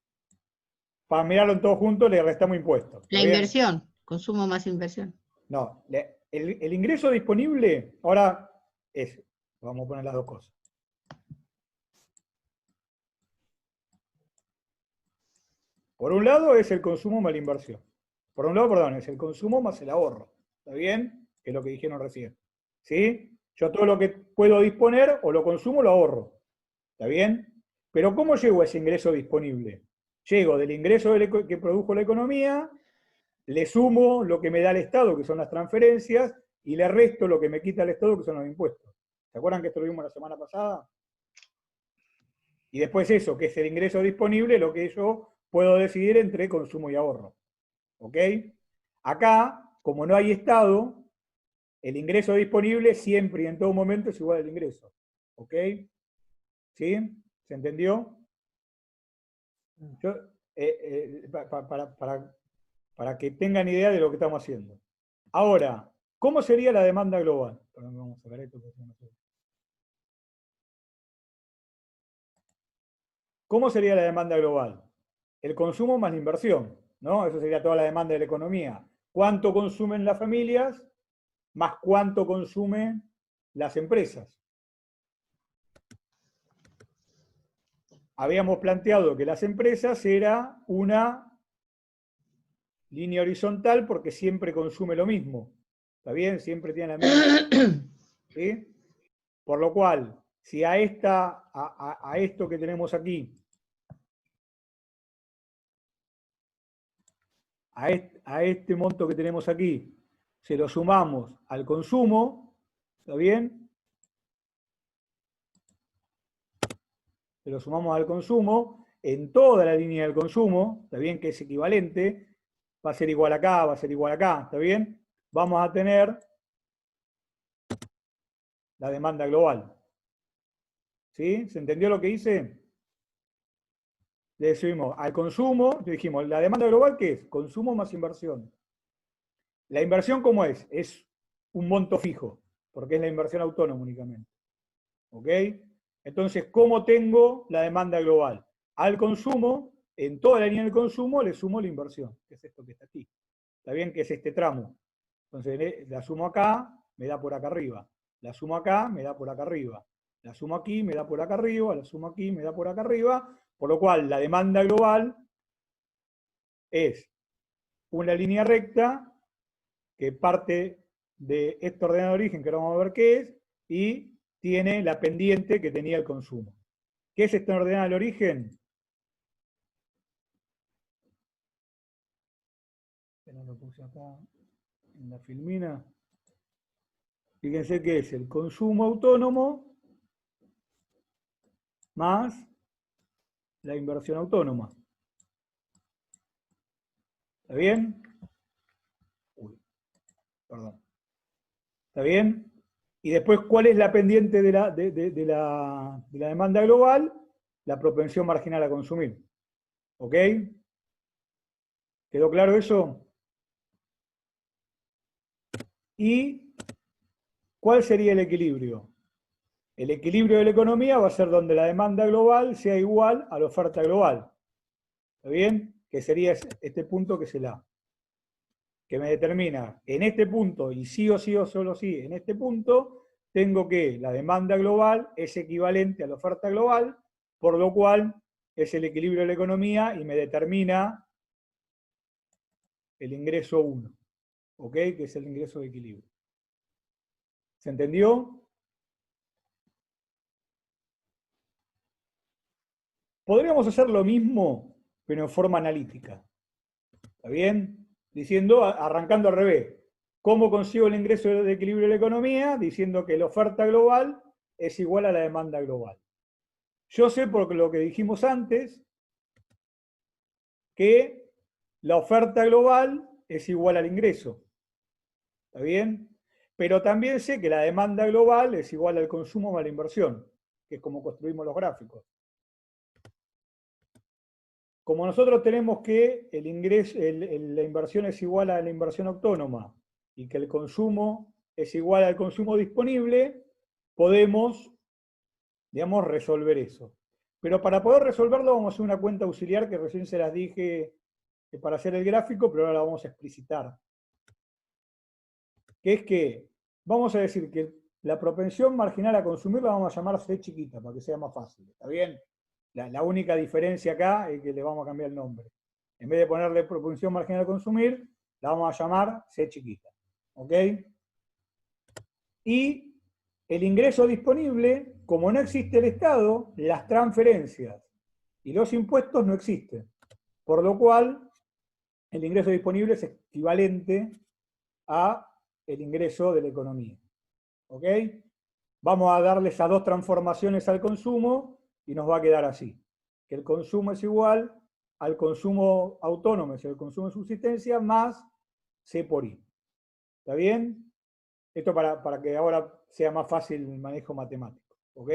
Para mirarlo en todo junto le restamos impuestos. La inversión, consumo más inversión. No, el ingreso disponible, ahora es, vamos a poner las dos cosas. Por un lado es el consumo más la inversión. Por un lado, perdón, es el consumo más el ahorro. ¿Está bien? Que es lo que dijeron recién. ¿Sí? Yo todo lo que puedo disponer o lo consumo o lo ahorro. ¿Está bien? Pero ¿cómo llego a ese ingreso disponible? Llego del ingreso que produjo la economía, le sumo lo que me da el Estado, que son las transferencias, y le resto lo que me quita el Estado, que son los impuestos. ¿Se acuerdan que esto lo vimos la semana pasada? Y después eso, que es el ingreso disponible, lo que yo puedo decidir entre consumo y ahorro. ¿Ok? Acá, como no hay Estado, el ingreso disponible siempre y en todo momento es igual al ingreso. ¿Ok? ¿Sí? ¿Se entendió? Yo, para que tengan idea de lo que estamos haciendo. Ahora, ¿cómo sería la demanda global? Vamos a ver esto. ¿Cómo sería la demanda global? El consumo más la inversión, ¿no? Eso sería toda la demanda de la economía. ¿Cuánto consumen las familias más cuánto consumen las empresas? Habíamos planteado que las empresas era una línea horizontal porque siempre consume lo mismo. ¿Está bien? Siempre tiene la misma. ¿Sí? Por lo cual, si a esto que tenemos aquí, a este monto que tenemos aquí, se lo sumamos al consumo, ¿está bien? Se lo sumamos al consumo, en toda la línea del consumo, ¿está bien? Que es equivalente, va a ser igual acá, va a ser igual acá, ¿está bien? Vamos a tener la demanda global. ¿Sí? ¿Se entendió lo que hice? Le decimos al consumo, le dijimos, la demanda global, ¿qué es? Consumo más inversión. La inversión, ¿cómo es? Es un monto fijo, porque es la inversión autónoma únicamente. ¿Ok? Entonces, ¿cómo tengo la demanda global? Al consumo, en toda la línea del consumo, le sumo la inversión, que es esto que está aquí. ¿Está bien? Que es este tramo. Entonces, la sumo acá, me da por acá arriba. La sumo acá, me da por acá arriba. La sumo aquí, me da por acá arriba. La sumo aquí, me da por acá arriba. Por lo cual, la demanda global es una línea recta que parte de esta ordenada de origen, que ahora vamos a ver qué es, y tiene la pendiente que tenía el consumo. ¿Qué es esta ordenada del origen? No lo puse acá en la filmina. Fíjense que es el consumo autónomo más la inversión autónoma. ¿Está bien? Uy, perdón. ¿Está bien? Y después, ¿cuál es la pendiente de la demanda global? La propensión marginal a consumir. ¿Ok? ¿Quedó claro eso? ¿Y cuál sería el equilibrio? El equilibrio de la economía va a ser donde la demanda global sea igual a la oferta global. ¿Está bien? Que sería este punto que es el A. Que me determina en este punto, y sí o sí o solo sí, en este punto, tengo que la demanda global es equivalente a la oferta global, por lo cual es el equilibrio de la economía y me determina el ingreso 1, ¿ok? Que es el ingreso de equilibrio. ¿Se entendió? Podríamos hacer lo mismo, pero en forma analítica. ¿Está bien? Diciendo, arrancando al revés. ¿Cómo consigo el ingreso de equilibrio de la economía? Diciendo que la oferta global es igual a la demanda global. Yo sé, por lo que dijimos antes, que la oferta global es igual al ingreso. ¿Está bien? Pero también sé que la demanda global es igual al consumo más la inversión, que es como construimos los gráficos. Como nosotros tenemos que el ingreso, la inversión es igual a la inversión autónoma y que el consumo es igual al consumo disponible, podemos, digamos, resolver eso. Pero para poder resolverlo vamos a hacer una cuenta auxiliar que recién se las dije para hacer el gráfico, pero ahora la vamos a explicitar. Que es que vamos a decir que la propensión marginal a consumir la vamos a llamar C chiquita, para que sea más fácil. ¿Está bien? La única diferencia acá es que le vamos a cambiar el nombre. En vez de ponerle propensión marginal a consumir, la vamos a llamar C chiquita. ¿Ok? Y el ingreso disponible, como no existe el Estado, las transferencias y los impuestos no existen. Por lo cual, el ingreso disponible es equivalente a el ingreso de la economía. ¿Ok? Vamos a darle esas dos transformaciones al consumo y nos va a quedar así. Que el consumo es igual al consumo autónomo, es decir, el consumo de subsistencia, más C por I. ¿Está bien? Esto para que ahora sea más fácil el manejo matemático. ¿Ok?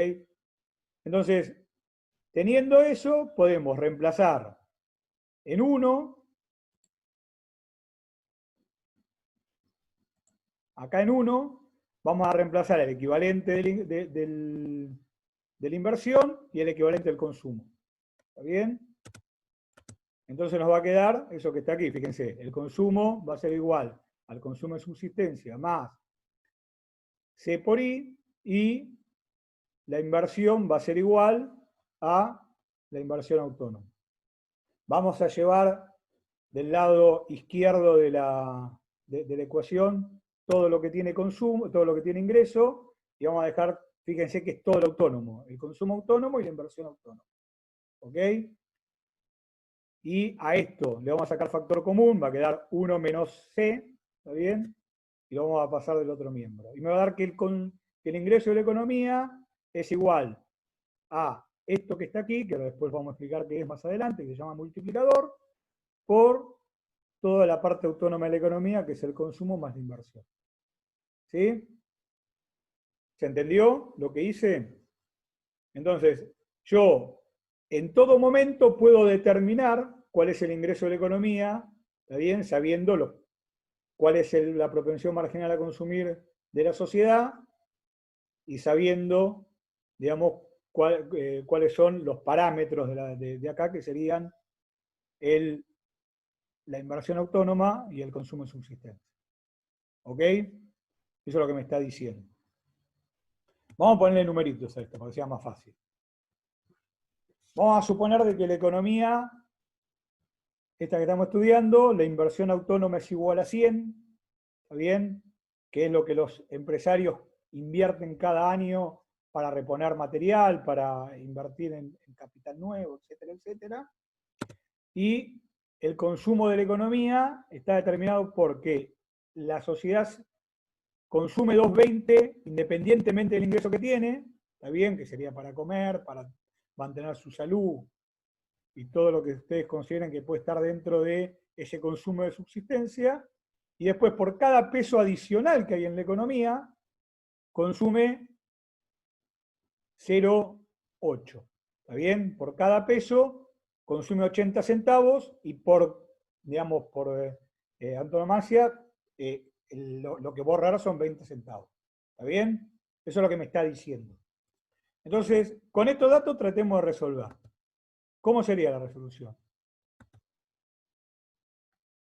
Entonces, teniendo eso, podemos reemplazar en 1, acá en 1, vamos a reemplazar el equivalente de la inversión y el equivalente del consumo. ¿Está bien? Entonces nos va a quedar eso que está aquí, fíjense, el consumo va a ser igual al consumo de subsistencia más C por I, y la inversión va a ser igual a la inversión autónoma. Vamos a llevar del lado izquierdo de la ecuación todo lo que tiene consumo, todo lo que tiene ingreso, y vamos a dejar, fíjense que es todo el autónomo, el consumo autónomo y la inversión autónoma. ¿Ok? Y a esto le vamos a sacar factor común, va a quedar 1 menos C, ¿está bien? y lo vamos a pasar del otro miembro. Y me va a dar que el ingreso de la economía es igual a esto que está aquí, que después vamos a explicar qué es más adelante, que se llama multiplicador, por toda la parte autónoma de la economía, que es el consumo más la inversión. ¿Sí? ¿Se entendió lo que hice? Entonces, yo en todo momento puedo determinar cuál es el ingreso de la economía, ¿está bien? Sabiendo cuál es la propensión marginal a consumir de la sociedad y sabiendo, digamos, cuáles son los parámetros de acá, que serían la inversión autónoma y el consumo de subsistencia. ¿Ok? Eso es lo que me está diciendo. Vamos a ponerle numeritos a esto, para que sea más fácil. Vamos a suponer de que la economía, esta que estamos estudiando, la inversión autónoma es igual a 100, ¿está bien? Que es lo que los empresarios invierten cada año para reponer material, para invertir en capital nuevo, etcétera, etcétera. Y el consumo de la economía está determinado porque la sociedad consume 2,20 independientemente del ingreso que tiene, está bien, que sería para comer, para mantener su salud y todo lo que ustedes consideren que puede estar dentro de ese consumo de subsistencia, y después por cada peso adicional que hay en la economía, consume 0,8. ¿Está bien? Por cada peso consume 80 centavos y por, digamos, por antonomasia, lo que borrar son 20 centavos. ¿Está bien? Eso es lo que me está diciendo. Entonces, con estos datos tratemos de resolver. ¿Cómo sería la resolución?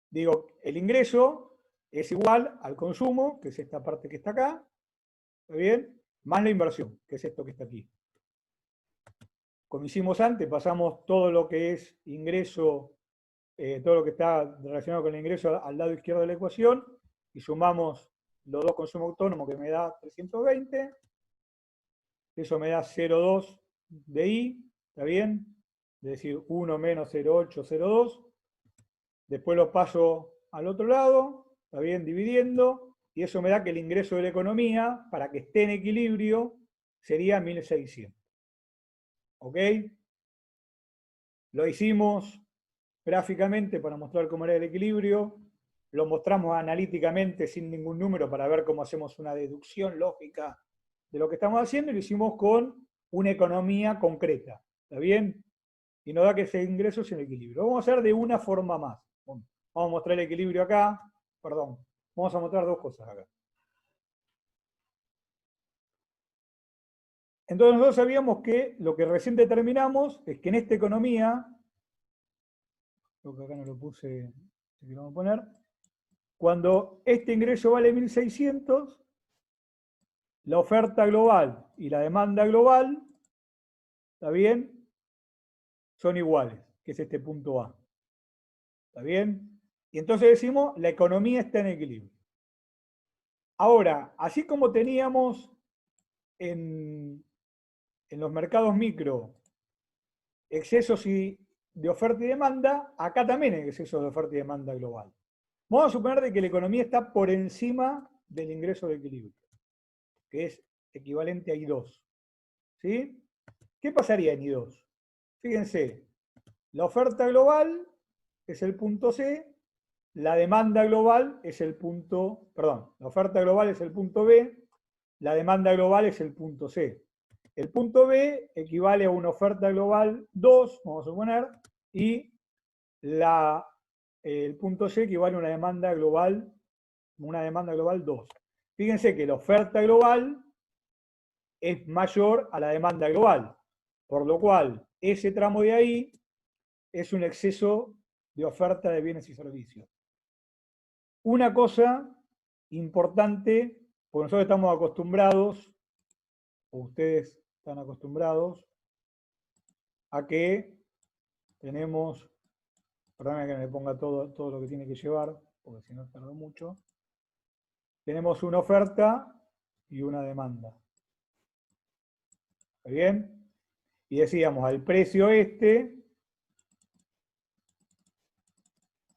Digo, el ingreso es igual al consumo, que es esta parte que está acá, ¿está bien? Más la inversión, que es esto que está aquí. Como hicimos antes, pasamos todo lo que es ingreso, todo lo que está relacionado con el ingreso al lado izquierdo de la ecuación, y sumamos los dos consumos autónomos, que me da 320. Eso me da 0,2 de I, ¿está bien? Es decir, 1 menos 0,8, 0,2. Después lo paso al otro lado, ¿está bien? Dividiendo, y eso me da que el ingreso de la economía, para que esté en equilibrio, sería 1.600. ¿Ok? Lo hicimos gráficamente para mostrar cómo era el equilibrio, lo mostramos analíticamente sin ningún número para ver cómo hacemos una deducción lógica de lo que estamos haciendo, y lo hicimos con una economía concreta, ¿está bien? Y nos da que ese ingreso es en equilibrio. Lo vamos a hacer de una forma más. Vamos a mostrar el equilibrio acá, perdón, vamos a mostrar dos cosas acá. Entonces nosotros sabíamos que lo que recién determinamos es que en esta economía, creo que acá no lo puse, si lo vamos a poner, cuando este ingreso vale 1.600, la oferta global y la demanda global, ¿está bien?, son iguales, que es este punto A. ¿Está bien? Y entonces decimos, la economía está en equilibrio. Ahora, así como teníamos en los mercados micro excesos de oferta y demanda, acá también hay excesos de oferta y demanda global. Vamos a suponer de que la economía está por encima del ingreso de equilibrio, que es equivalente a I2. ¿Sí? ¿Qué pasaría en I2? Fíjense, la oferta global es el punto C, la demanda global es el punto, perdón, la oferta global es el punto B, la demanda global es el punto C. El punto B equivale a una oferta global 2, vamos a suponer, y el punto C equivale a una demanda global 2. Fíjense que la oferta global es mayor a la demanda global, por lo cual ese tramo de ahí es un exceso de oferta de bienes y servicios. Una cosa importante, porque nosotros estamos acostumbrados, o ustedes están acostumbrados, a que tenemos, perdóname que me ponga todo lo que tiene que llevar, porque si no tardo mucho, tenemos una oferta y una demanda. ¿Está bien? Y decíamos, al precio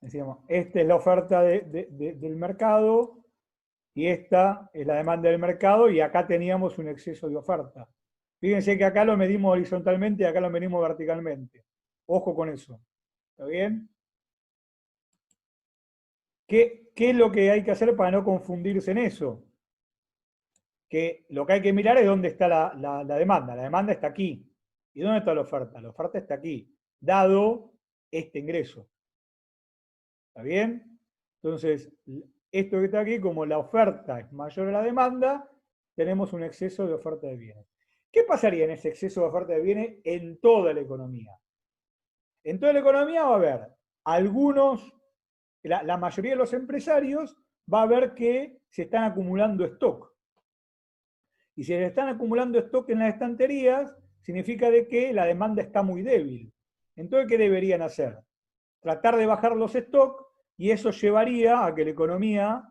decíamos, esta es la oferta del mercado, y esta es la demanda del mercado, y acá teníamos un exceso de oferta. Fíjense que acá lo medimos horizontalmente y acá lo medimos verticalmente. Ojo con eso. ¿Está bien? ¿Qué es lo que hay que hacer para no confundirse en eso? Que lo que hay que mirar es dónde está la demanda. La demanda está aquí. ¿Y dónde está la oferta? La oferta está aquí, dado este ingreso. ¿Está bien? Entonces, esto que está aquí, como la oferta es mayor a la demanda, tenemos un exceso de oferta de bienes. ¿Qué pasaría en ese exceso de oferta de bienes en toda la economía? En toda la economía va a haber algunos, la mayoría de los empresarios va a ver que se están acumulando stock. Y si se están acumulando stock en las estanterías, significa de que la demanda está muy débil. Entonces, ¿qué deberían hacer? Tratar de bajar los stocks, y eso llevaría a que la economía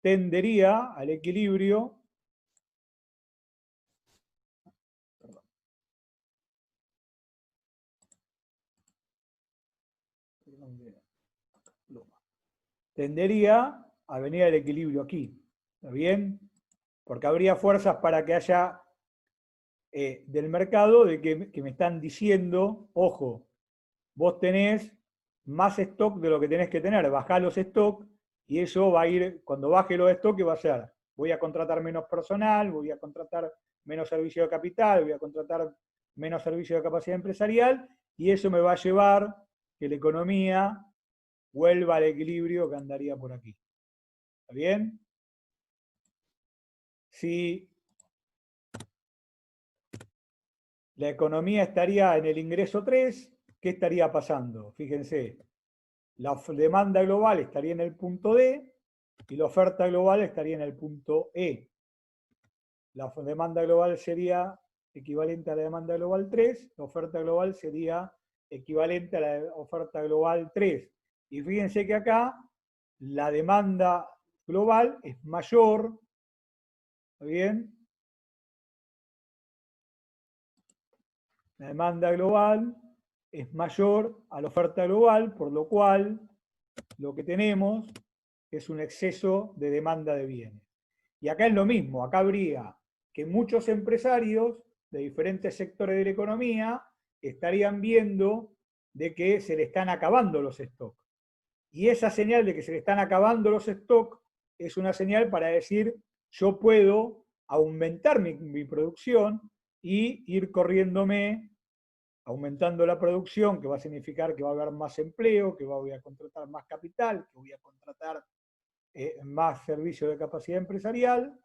tendería al equilibrio. Tendería a venir al equilibrio aquí. ¿Está bien? Porque habría fuerzas para que haya del mercado de que me están diciendo, ojo, vos tenés más stock de lo que tenés que tener, bajá los stock, y eso va a ir, cuando baje los stock, ¿qué va a hacer? Voy a contratar menos personal, voy a contratar menos servicio de capital, voy a contratar menos servicio de capacidad empresarial, y eso me va a llevar que la economía vuelva al equilibrio que andaría por aquí. ¿Está bien? Si la economía estaría en el ingreso 3, ¿qué estaría pasando? Fíjense, la demanda global estaría en el punto D y la oferta global estaría en el punto E. La demanda global sería equivalente a la demanda global 3, la oferta global sería equivalente a la oferta global 3. Y fíjense que acá la demanda global es mayor, ¿está bien? La demanda global es mayor a la oferta global, por lo cual lo que tenemos es un exceso de demanda de bienes. Y acá es lo mismo, acá habría que muchos empresarios de diferentes sectores de la economía estarían viendo de que se le están acabando los stocks. Y esa señal de que se le están acabando los stocks es una señal para decir, yo puedo aumentar mi producción y ir corriéndome, aumentando la producción, que va a significar que va a haber más empleo, que voy a contratar más capital, que voy a contratar más servicios de capacidad empresarial,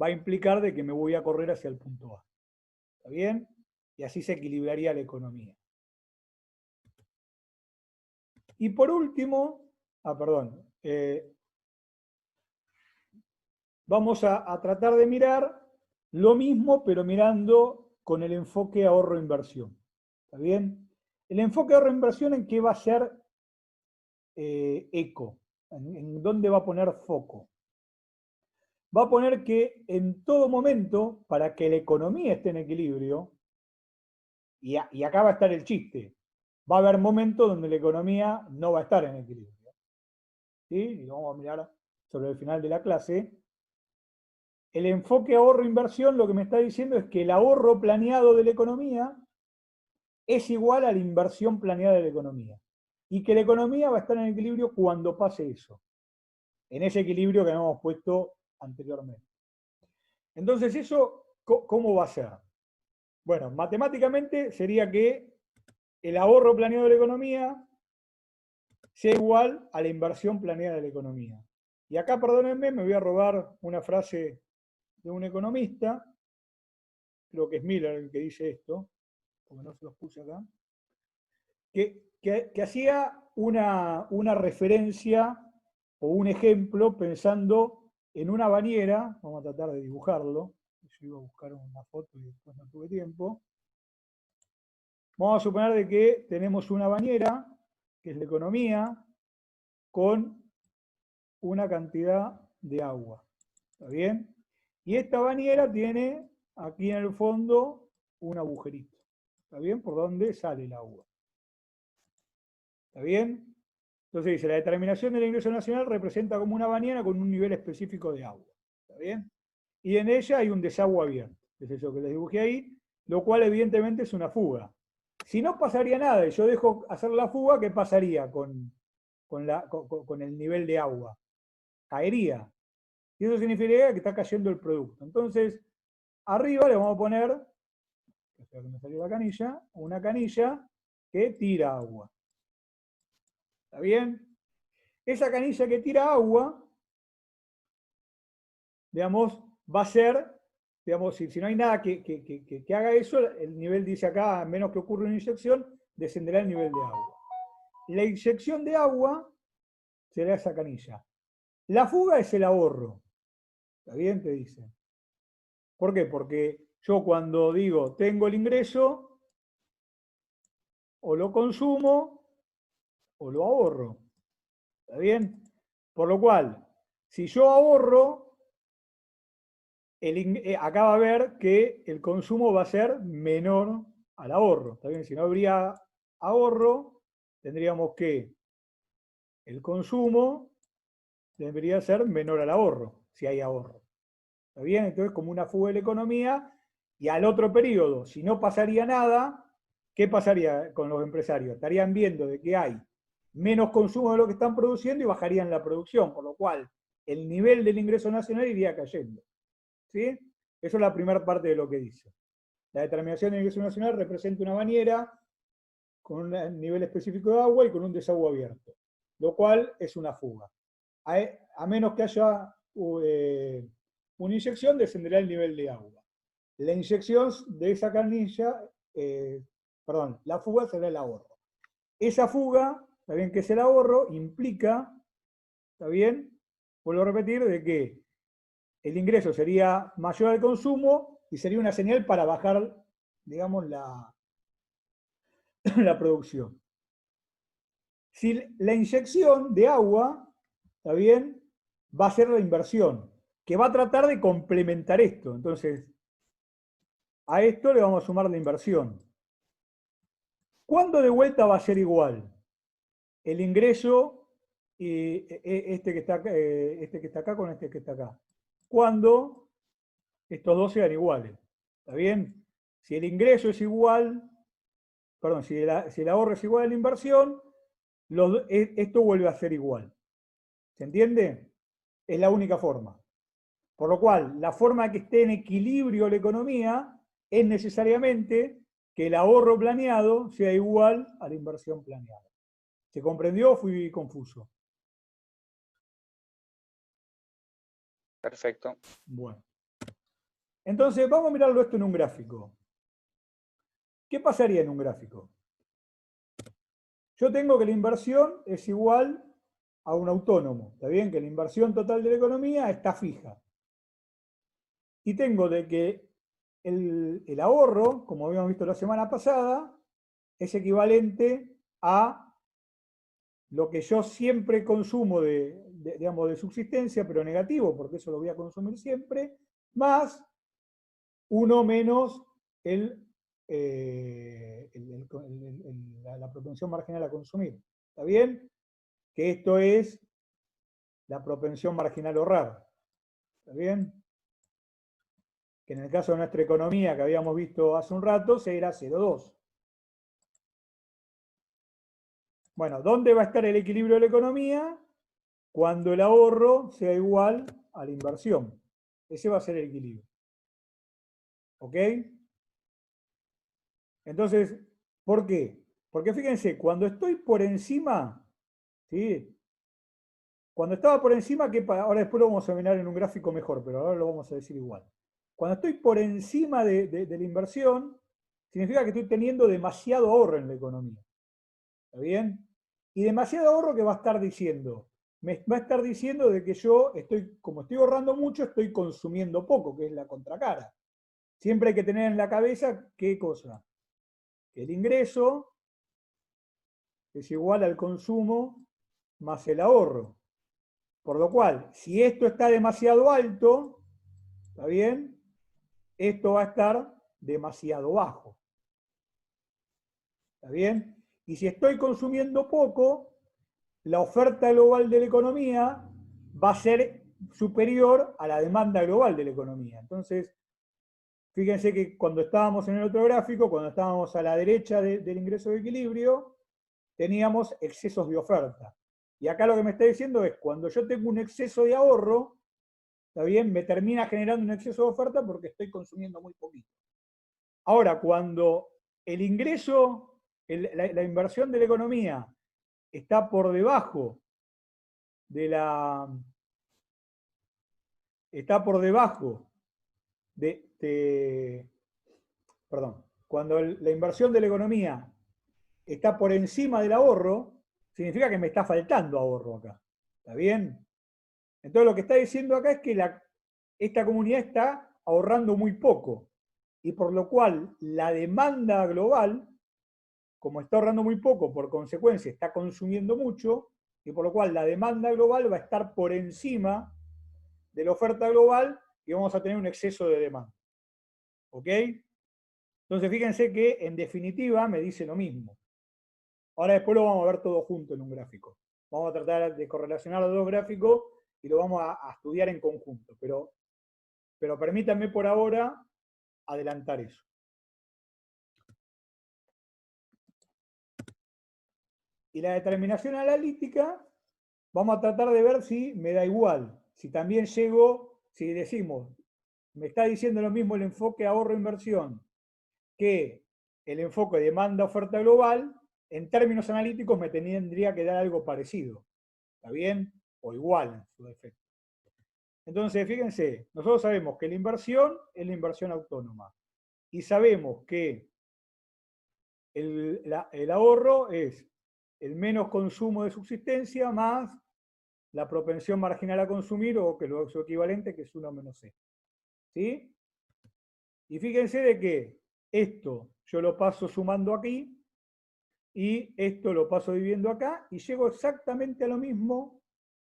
va a implicar de que me voy a correr hacia el punto A. ¿Está bien? Y así se equilibraría la economía. Y por último, vamos a tratar de mirar lo mismo, pero mirando con el enfoque ahorro-inversión. ¿Está bien? El enfoque ahorro-inversión, ¿en qué va a ser eco? ¿En dónde va a poner foco? Va a poner que en todo momento, para que la economía esté en equilibrio, y acá va a estar el chiste, va a haber momentos donde la economía no va a estar en equilibrio. ¿Sí? Y lo vamos a mirar sobre el final de la clase. El enfoque ahorro-inversión lo que me está diciendo es que el ahorro planeado de la economía es igual a la inversión planeada de la economía. Y que la economía va a estar en equilibrio cuando pase eso. En ese equilibrio que habíamos puesto anteriormente. Entonces, ¿eso cómo va a ser? Bueno, matemáticamente sería que el ahorro planeado de la economía sea igual a la inversión planeada de la economía. Y acá, perdónenme, me voy a robar una frase de un economista, creo que es Miller el que dice esto, porque no se los puse acá, que hacía una referencia o un ejemplo pensando en una bañera. Vamos a tratar de dibujarlo. Yo iba a buscar una foto y después no tuve tiempo. Vamos a suponer de que tenemos una bañera, que es la economía, con una cantidad de agua. ¿Está bien? Y esta bañera tiene aquí en el fondo un agujerito. ¿Está bien? Por donde sale el agua. ¿Está bien? Entonces dice, la determinación del ingreso nacional representa como una bañera con un nivel específico de agua. ¿Está bien? Y en ella hay un desagüe abierto. Es eso que les dibujé ahí, lo cual evidentemente es una fuga. Si no pasaría nada y yo dejo hacer la fuga, ¿qué pasaría con el nivel de agua? Caería. Y eso significaría que está cayendo el producto. Entonces, arriba le vamos a poner, espero que me salió la canilla, una canilla que tira agua. ¿Está bien? Esa canilla que tira agua, digamos, va a ser, digamos, si no hay nada que haga eso, el nivel dice acá, a menos que ocurra una inyección, descenderá el nivel de agua. La inyección de agua será esa canilla. La fuga es el ahorro. ¿Está bien? Te dice. ¿Por qué? Porque yo cuando digo tengo el ingreso, o lo consumo, o lo ahorro. ¿Está bien? Por lo cual, si yo ahorro, acá va a ver que el consumo va a ser menor al ahorro. ¿Está bien? Si no habría ahorro, tendríamos que el consumo debería ser menor al ahorro, si hay ahorro. ¿Está bien? Entonces, como una fuga de la economía, y al otro periodo, si no pasaría nada, ¿qué pasaría con los empresarios? Estarían viendo de que hay menos consumo de lo que están produciendo y bajarían la producción, por lo cual el nivel del ingreso nacional iría cayendo. ¿Sí? Eso es la primera parte de lo que dice. La determinación del ingreso nacional representa una bañera con un nivel específico de agua y con un desagüe abierto, lo cual es una fuga. A menos que haya una inyección, descenderá el nivel de agua. La inyección de esa canilla, la fuga será el ahorro. Esa fuga, está bien que es el ahorro, implica, está bien, vuelvo a repetir, de que el ingreso sería mayor al consumo y sería una señal para bajar, digamos, la producción. Si la inyección de agua, está bien, va a ser la inversión, que va a tratar de complementar esto. Entonces, a esto le vamos a sumar la inversión. ¿Cuándo de vuelta va a ser igual? El ingreso, este que está acá con este que está acá. Cuando estos dos sean iguales. ¿Está bien? Si el ingreso es igual, perdón, si el ahorro es igual a la inversión, esto vuelve a ser igual. ¿Se entiende? Es la única forma. Por lo cual, la forma que esté en equilibrio la economía es necesariamente que el ahorro planeado sea igual a la inversión planeada. ¿Se comprendió o fui confuso? Perfecto. Bueno. Entonces, vamos a mirarlo esto en un gráfico. ¿Qué pasaría en un gráfico? Yo tengo que la inversión es igual a un autónomo. ¿Está bien? Que la inversión total de la economía está fija. Y tengo de que el ahorro, como habíamos visto la semana pasada, es equivalente a lo que yo siempre consumo digamos, de subsistencia, pero negativo, porque eso lo voy a consumir siempre, más 1 menos la propensión marginal a consumir. ¿Está bien? Que esto es la propensión marginal a ahorrar. ¿Está bien? Que en el caso de nuestra economía, que habíamos visto hace un rato, será 0,2. Bueno, ¿dónde va a estar el equilibrio de la economía? Cuando el ahorro sea igual a la inversión. Ese va a ser el equilibrio. ¿Ok? Entonces, ¿por qué? Porque fíjense, cuando estoy por encima, ¿sí? Cuando estaba por encima, ahora después lo vamos a mirar en un gráfico mejor, pero ahora lo vamos a decir igual. Cuando estoy por encima de la inversión, significa que estoy teniendo demasiado ahorro en la economía. ¿Está bien? Y demasiado ahorro que va a estar diciendo. Me va a estar diciendo de que yo como estoy ahorrando mucho, estoy consumiendo poco, que es la contracara. Siempre hay que tener en la cabeza, ¿qué cosa? Que el ingreso es igual al consumo más el ahorro. Por lo cual, si esto está demasiado alto, ¿está bien? Esto va a estar demasiado bajo. ¿Está bien? Y si estoy consumiendo poco, la oferta global de la economía va a ser superior a la demanda global de la economía. Entonces, fíjense que cuando estábamos en el otro gráfico, cuando estábamos a la derecha del ingreso de equilibrio, teníamos excesos de oferta. Y acá lo que me está diciendo es, cuando yo tengo un exceso de ahorro, ¿está bien? Me termina generando un exceso de oferta porque estoy consumiendo muy poquito. Ahora, cuando el ingreso, la inversión de la economía está por debajo de la... Está por debajo perdón, cuando la inversión de la economía está por encima del ahorro, significa que me está faltando ahorro acá. ¿Está bien? Entonces lo que está diciendo acá es que esta comunidad está ahorrando muy poco. Y por lo cual la demanda global, como está ahorrando muy poco, por consecuencia está consumiendo mucho, y por lo cual la demanda global va a estar por encima de la oferta global y vamos a tener un exceso de demanda. ¿Ok? Entonces fíjense que en definitiva me dice lo mismo. Ahora después lo vamos a ver todo junto en un gráfico. Vamos a tratar de correlacionar los dos gráficos y lo vamos a estudiar en conjunto. Pero permítanme por ahora adelantar eso. Y la determinación analítica, vamos a tratar de ver si me da igual. Si también llego, si decimos, me está diciendo lo mismo el enfoque ahorro-inversión que el enfoque demanda-oferta global, en términos analíticos me tendría que dar algo parecido. ¿Está bien? O igual en su defecto. Entonces, fíjense, nosotros sabemos que la inversión es la inversión autónoma. Y sabemos que el ahorro es el menos consumo de subsistencia más la propensión marginal a consumir, o que lo su equivalente, que es 1 menos C. ¿Sí? Y fíjense de que esto yo lo paso sumando aquí, y esto lo paso dividiendo acá, y llego exactamente a lo mismo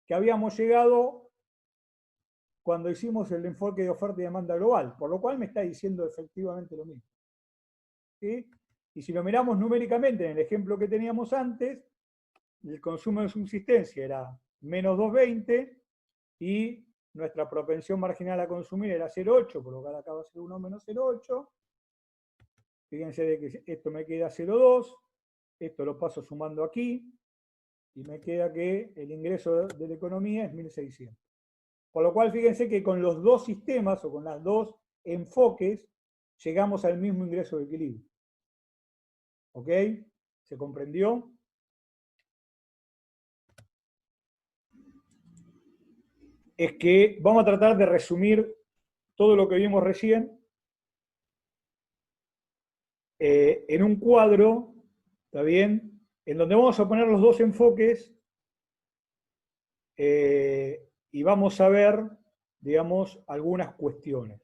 que habíamos llegado cuando hicimos el enfoque de oferta y demanda global, por lo cual me está diciendo efectivamente lo mismo. ¿Sí? Y si lo miramos numéricamente en el ejemplo que teníamos antes, el consumo de subsistencia era menos 2,20 y nuestra propensión marginal a consumir era 0,8, por lo cual acá va a ser 1 menos 0,8. Fíjense de que esto me queda 0,2, esto lo paso sumando aquí, y me queda que el ingreso de la economía es 1.600. Por lo cual, fíjense que con los dos sistemas, o con los dos enfoques, llegamos al mismo ingreso de equilibrio. ¿Ok? ¿Se comprendió? Es que vamos a tratar de resumir todo lo que vimos recién en un cuadro, ¿está bien? En donde vamos a poner los dos enfoques y vamos a ver, digamos, algunas cuestiones.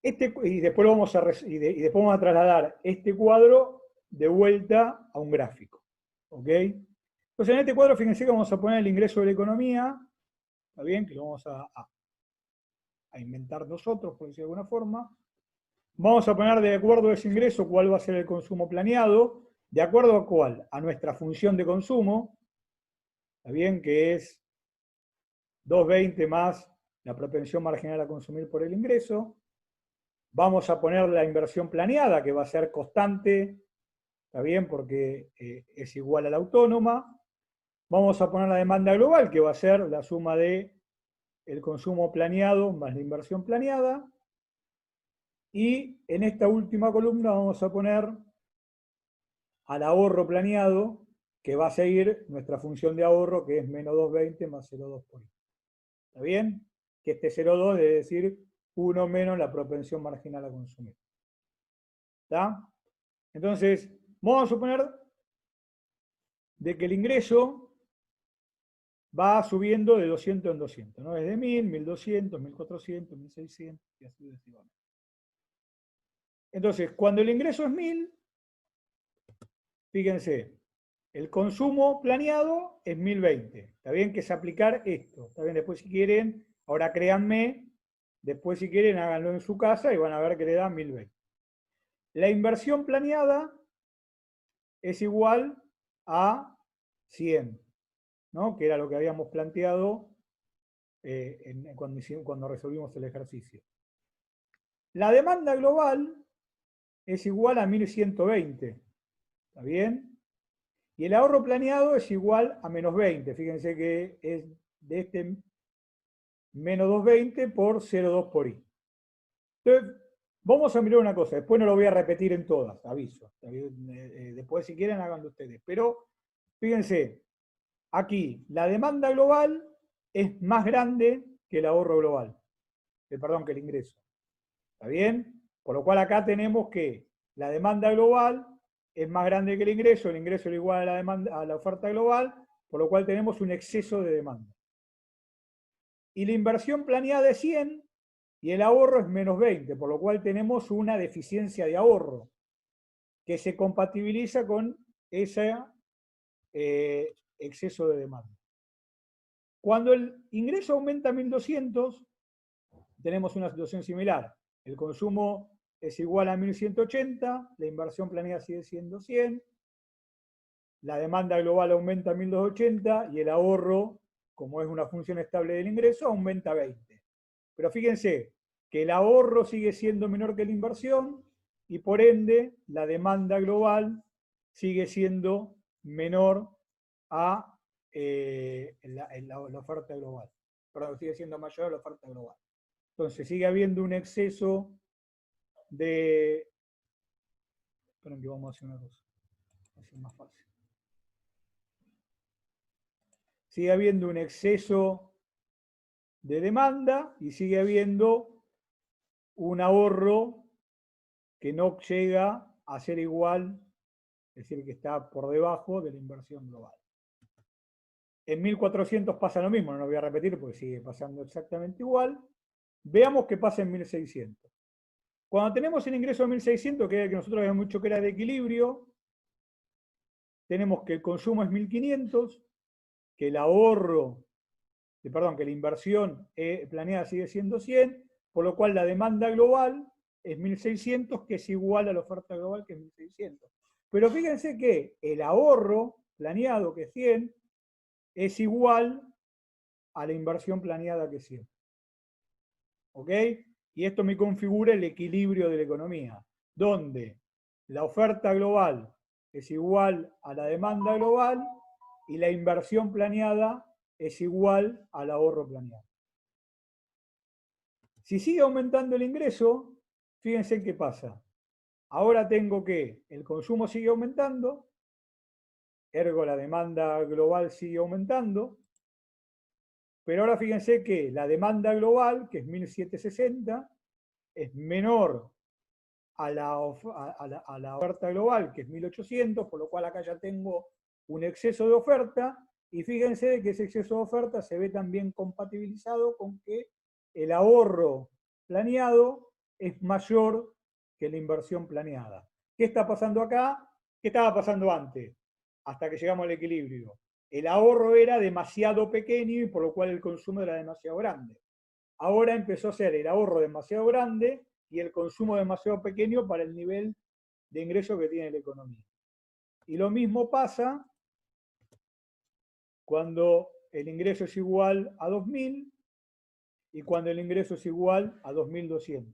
Y después vamos a trasladar este cuadro de vuelta a un gráfico. ¿Ok? Entonces en este cuadro, fíjense que vamos a poner el ingreso de la economía, ¿está bien? Que lo vamos a inventar nosotros, por decirlo de alguna forma. Vamos a poner de acuerdo a ese ingreso cuál va a ser el consumo planeado, de acuerdo a cuál, a nuestra función de consumo, ¿está bien? Que es 2,20 más la propensión marginal a consumir por el ingreso. Vamos a poner la inversión planeada, que va a ser constante, ¿está bien? Porque es igual a la autónoma. Vamos a poner la demanda global, que va a ser la suma de el consumo planeado más la inversión planeada. Y en esta última columna vamos a poner al ahorro planeado, que va a seguir nuestra función de ahorro, que es menos 2,20 más 0,2 por I. ¿Está bien? Que este 0,2 debe decir 1 menos la propensión marginal a consumir. ¿Está? Entonces, vamos a suponer de que el ingreso va subiendo de 200 en 200, ¿no? Es de 1.000, 1.200, 1.400, 1.600 y así sucesivamente. Entonces, cuando el ingreso es 1.000, fíjense, el consumo planeado es 1.020. Está bien que es aplicar esto. Está bien, después si quieren, ahora créanme, después si quieren háganlo en su casa y van a ver que le da 1.020. La inversión planeada es igual a 100, ¿no? Que era lo que habíamos planteado cuando resolvimos el ejercicio. La demanda global es igual a 1120, ¿está bien? Y el ahorro planeado es igual a menos 20. Fíjense que es de este menos 220 por 0,2 por i. Entonces, vamos a mirar una cosa. Después no lo voy a repetir en todas, aviso. Después, si quieren, háganlo ustedes. Pero, fíjense, aquí la demanda global es más grande que el ahorro global. Perdón, que el ingreso. ¿Está bien? Por lo cual acá tenemos que la demanda global es más grande que el ingreso es igual a la demanda, a la oferta global, por lo cual tenemos un exceso de demanda. Y la inversión planeada es 100 y el ahorro es menos 20, por lo cual tenemos una deficiencia de ahorro que se compatibiliza con ese exceso de demanda. Cuando el ingreso aumenta a 1200, tenemos una situación similar. El consumo es igual a 1180, la inversión planeada sigue siendo 100, la demanda global aumenta a 1280 y el ahorro, como es una función estable del ingreso, aumenta a 20. Pero fíjense que el ahorro sigue siendo menor que la inversión y por ende la demanda global sigue siendo menor a la oferta global. Perdón, sigue siendo mayor a la oferta global. Entonces sigue habiendo un exceso de... Esperen que vamos a hacer una cosa. Así es más fácil. Sigue habiendo un exceso de demanda y sigue habiendo un ahorro que no llega a ser igual, es decir, que está por debajo de la inversión global. En 1400 pasa lo mismo, no lo voy a repetir porque sigue pasando exactamente igual. Veamos qué pasa en 1600. Cuando tenemos el ingreso de 1600, que era el que nosotros habíamos dicho que era de equilibrio, tenemos que el consumo es 1500, que el ahorro, perdón, que la inversión planeada sigue siendo 100, por lo cual la demanda global es 1600, que es igual a la oferta global, que es 1600. Pero fíjense que el ahorro planeado, que es 100, es igual a la inversión planeada, que es 100. ¿Ok? Y esto me configura el equilibrio de la economía, donde la oferta global es igual a la demanda global y la inversión planeada es igual al ahorro planeado. Si sigue aumentando el ingreso, fíjense qué pasa. Ahora tengo que el consumo sigue aumentando, ergo la demanda global sigue aumentando, pero ahora fíjense que la demanda global, que es 1760, es menor a la oferta global, que es 1800, por lo cual acá ya tengo un exceso de oferta, y fíjense que ese exceso de oferta se ve también compatibilizado con que el ahorro planeado es mayor que la inversión planeada. ¿Qué está pasando acá? ¿Qué estaba pasando antes? Hasta que llegamos al equilibrio. El ahorro era demasiado pequeño y por lo cual el consumo era demasiado grande. Ahora empezó a ser el ahorro demasiado grande y el consumo demasiado pequeño para el nivel de ingreso que tiene la economía. Y lo mismo pasa cuando el ingreso es igual a 2.000 y cuando el ingreso es igual a 2.200.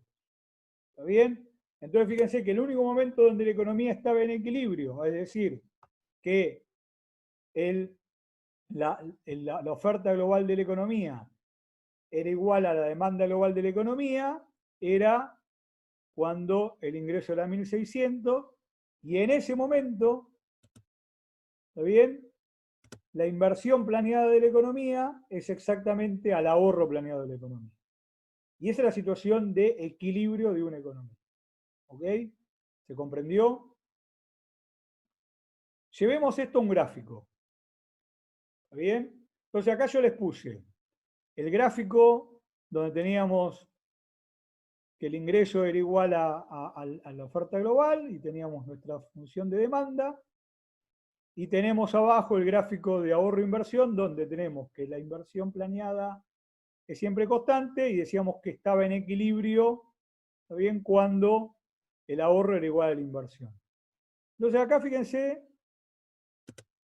¿Está bien? Entonces fíjense que el único momento donde la economía estaba en equilibrio, es decir, que la oferta global de la economía era igual a la demanda global de la economía, era cuando el ingreso era 1.600, y en ese momento, ¿está bien? La inversión planeada de la economía es exactamente al ahorro planeado de la economía. Y esa es la situación de equilibrio de una economía. ¿Ok? ¿Se comprendió? Llevemos esto a un gráfico. ¿Está bien? Entonces acá yo les puse el gráfico donde teníamos que el ingreso era igual a la oferta global y teníamos nuestra función de demanda. Y tenemos abajo el gráfico de ahorro-inversión, donde tenemos que la inversión planeada es siempre constante y decíamos que estaba en equilibrio, ¿está bien?, cuando el ahorro era igual a la inversión. Entonces acá fíjense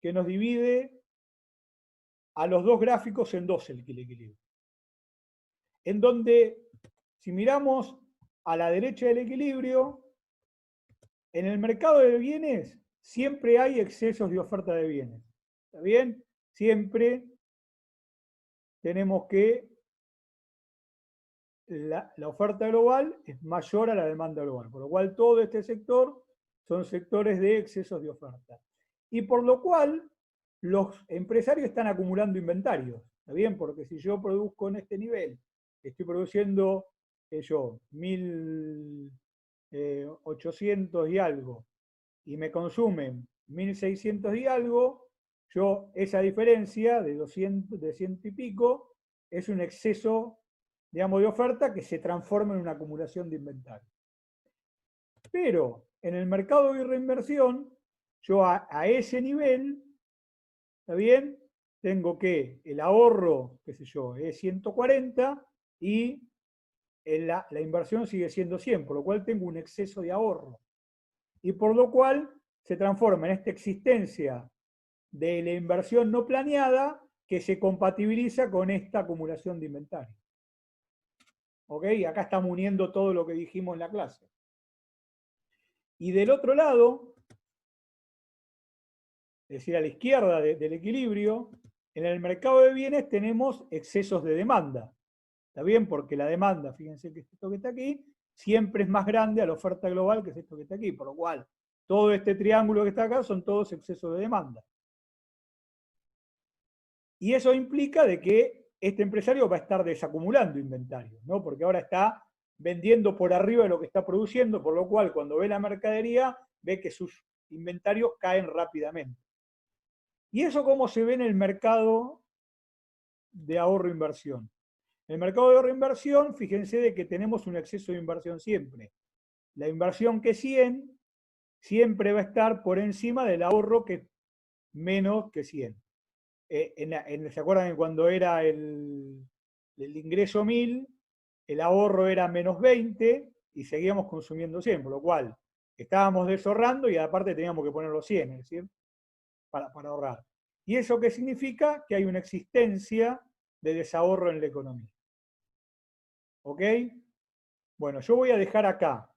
que nos divide a los dos gráficos en dos el equilibrio. En donde, si miramos a la derecha del equilibrio, en el mercado de bienes siempre hay excesos de oferta de bienes. ¿Está bien? Siempre tenemos que la oferta global es mayor a la demanda global, por lo cual todo este sector son sectores de excesos de oferta. Y por lo cual los empresarios están acumulando inventarios, ¿está bien? Porque si yo produzco en este nivel, estoy produciendo, 1.800 y algo, y me consumen 1.600 y algo, yo esa diferencia de 200, de 100 y pico, es un exceso, digamos, de oferta que se transforma en una acumulación de inventario. Pero en el mercado de reinversión, yo a ese nivel, ¿está bien? Tengo que el ahorro, qué sé yo, es 140 y la inversión sigue siendo 100, por lo cual tengo un exceso de ahorro. Y por lo cual se transforma en esta existencia de la inversión no planeada que se compatibiliza con esta acumulación de inventario. ¿Ok? Acá estamos uniendo todo lo que dijimos en la clase. Y del otro lado, es decir, a la izquierda del equilibrio, en el mercado de bienes tenemos excesos de demanda. ¿Está bien? Porque la demanda, fíjense que esto que está aquí, siempre es más grande a la oferta global que es esto que está aquí. Por lo cual, todo este triángulo que está acá son todos excesos de demanda. Y eso implica de que este empresario va a estar desacumulando inventario, ¿no? Porque ahora está vendiendo por arriba de lo que está produciendo, por lo cual cuando ve la mercadería, ve que sus inventarios caen rápidamente. ¿Y eso cómo se ve en el mercado de ahorro-inversión? En el mercado de ahorro-inversión, fíjense de que tenemos un exceso de inversión siempre. La inversión que es 100 siempre va a estar por encima del ahorro que es menos que 100. ¿Se acuerdan que cuando era el ingreso 1000, el ahorro era menos 20 y seguíamos consumiendo 100, por lo cual estábamos deshorrando y aparte teníamos que poner los 100, es decir, para ahorrar. ¿Y eso qué significa? Que hay una existencia de desahorro en la economía. ¿Ok? Bueno, yo voy a dejar acá